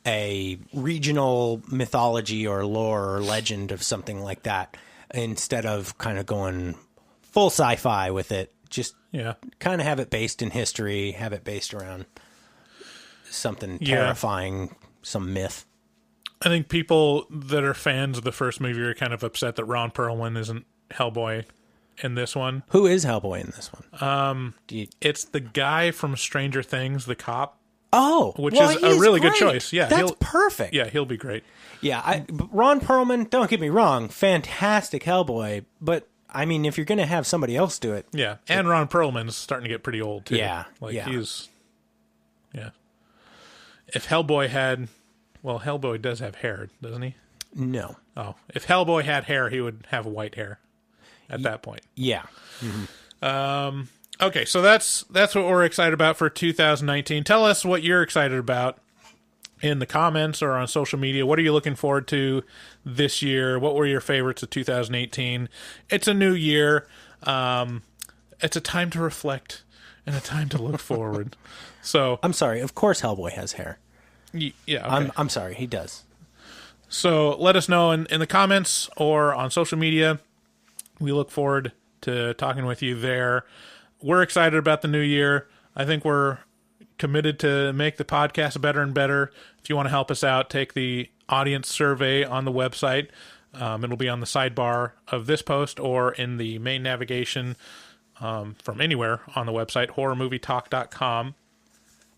a regional mythology or lore or legend of something like that instead of kind of going full sci-fi with it. Just kind of have it based in history, have it based around something terrifying, some myth. I think people that are fans of the first movie are kind of upset that Ron Perlman isn't Hellboy in this one. Who is Hellboy in this one? It's the guy from Stranger Things, the cop. Oh, which is a really great. good choice. Yeah, that's perfect. Yeah, he'll be great. Yeah, Ron Perlman, don't get me wrong, fantastic Hellboy, but I mean, if you're going to have somebody else do it. Yeah, and Ron Perlman's starting to get pretty old, too. Yeah. He's... Yeah. If Hellboy had... Well, Hellboy does have hair, doesn't he? No. Oh. If Hellboy had hair, he would have white hair at that point. Yeah. Mm-hmm. Okay, so that's what we're excited about for 2019. Tell us what you're excited about in the comments or on social media. What are you looking forward to this year? What were your favorites of 2018? It's a new year. It's a time to reflect and a time to look forward. So I'm sorry. Of course, Hellboy has hair. Yeah. Okay. I'm sorry. He does. So let us know in the comments or on social media. We look forward to talking with you there. We're excited about the new year. I think we're committed to make the podcast better and better. If you want to help us out, take the audience survey on the website. It'll be on the sidebar of this post or in the main navigation from anywhere on the website, horrormovietalk.com.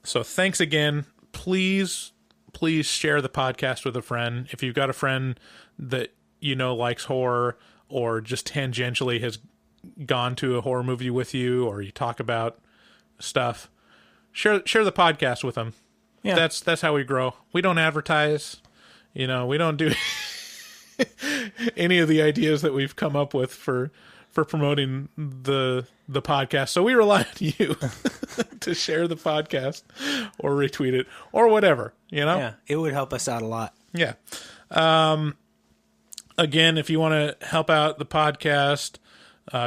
So thanks again. Please share the podcast with a friend. If you've got a friend that likes horror or just tangentially has gone to a horror movie with you, or you talk about stuff, share the podcast with them. Yeah. That's how we grow. We don't advertise. We don't do any of the ideas that we've come up with for promoting the podcast. So we rely on you to share the podcast or retweet it or whatever, Yeah, it would help us out a lot. Yeah. Again, if you want to help out the podcast,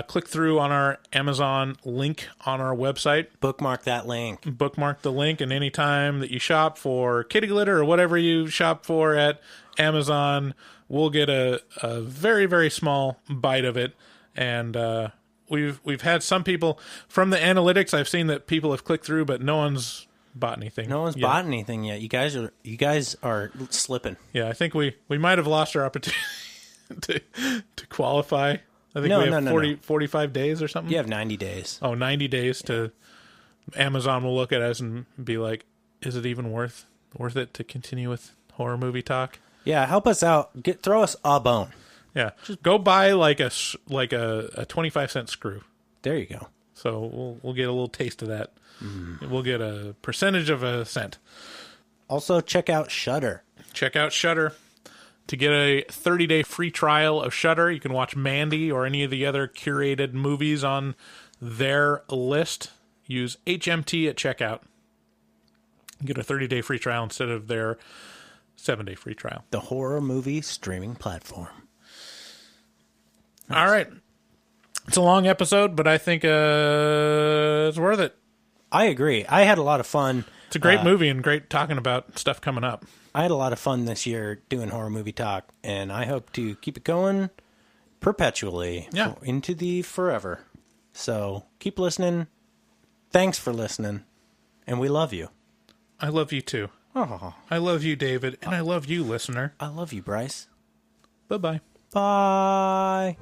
click through on our Amazon link on our website. Bookmark that link. Bookmark the link, and any time that you shop for kitty glitter or whatever you shop for at Amazon, we'll get a very, very small bite of it. And we've had some people from the analytics. I've seen that people have clicked through, but no one's bought anything. No one's bought anything yet. You guys are slipping. Yeah, I think we might have lost our opportunity to qualify. I think we have 45 days or something. You have 90 days. Oh, 90 days to Amazon will look at us and be like, is it even worth it to continue with horror movie talk? Yeah, help us out. Throw us a bone. Yeah, just go buy like a 25-cent screw. There you go. So we'll get a little taste of that. We'll get a percentage of a cent. Also, check out Shudder. Check out Shudder. To get a 30-day free trial of Shudder, you can watch Mandy or any of the other curated movies on their list. Use HMT at checkout. Get a 30-day free trial instead of their 7-day free trial. The horror movie streaming platform. Nice. All right. It's a long episode, but I think it's worth it. I agree. I had a lot of fun. It's a great movie and great talking about stuff coming up. I had a lot of fun this year doing horror movie talk, and I hope to keep it going perpetually into the forever. So keep listening. Thanks for listening, and we love you. I love you too. Oh. I love you, David, and I love you, listener. I love you, Bryce. Bye-bye. Bye.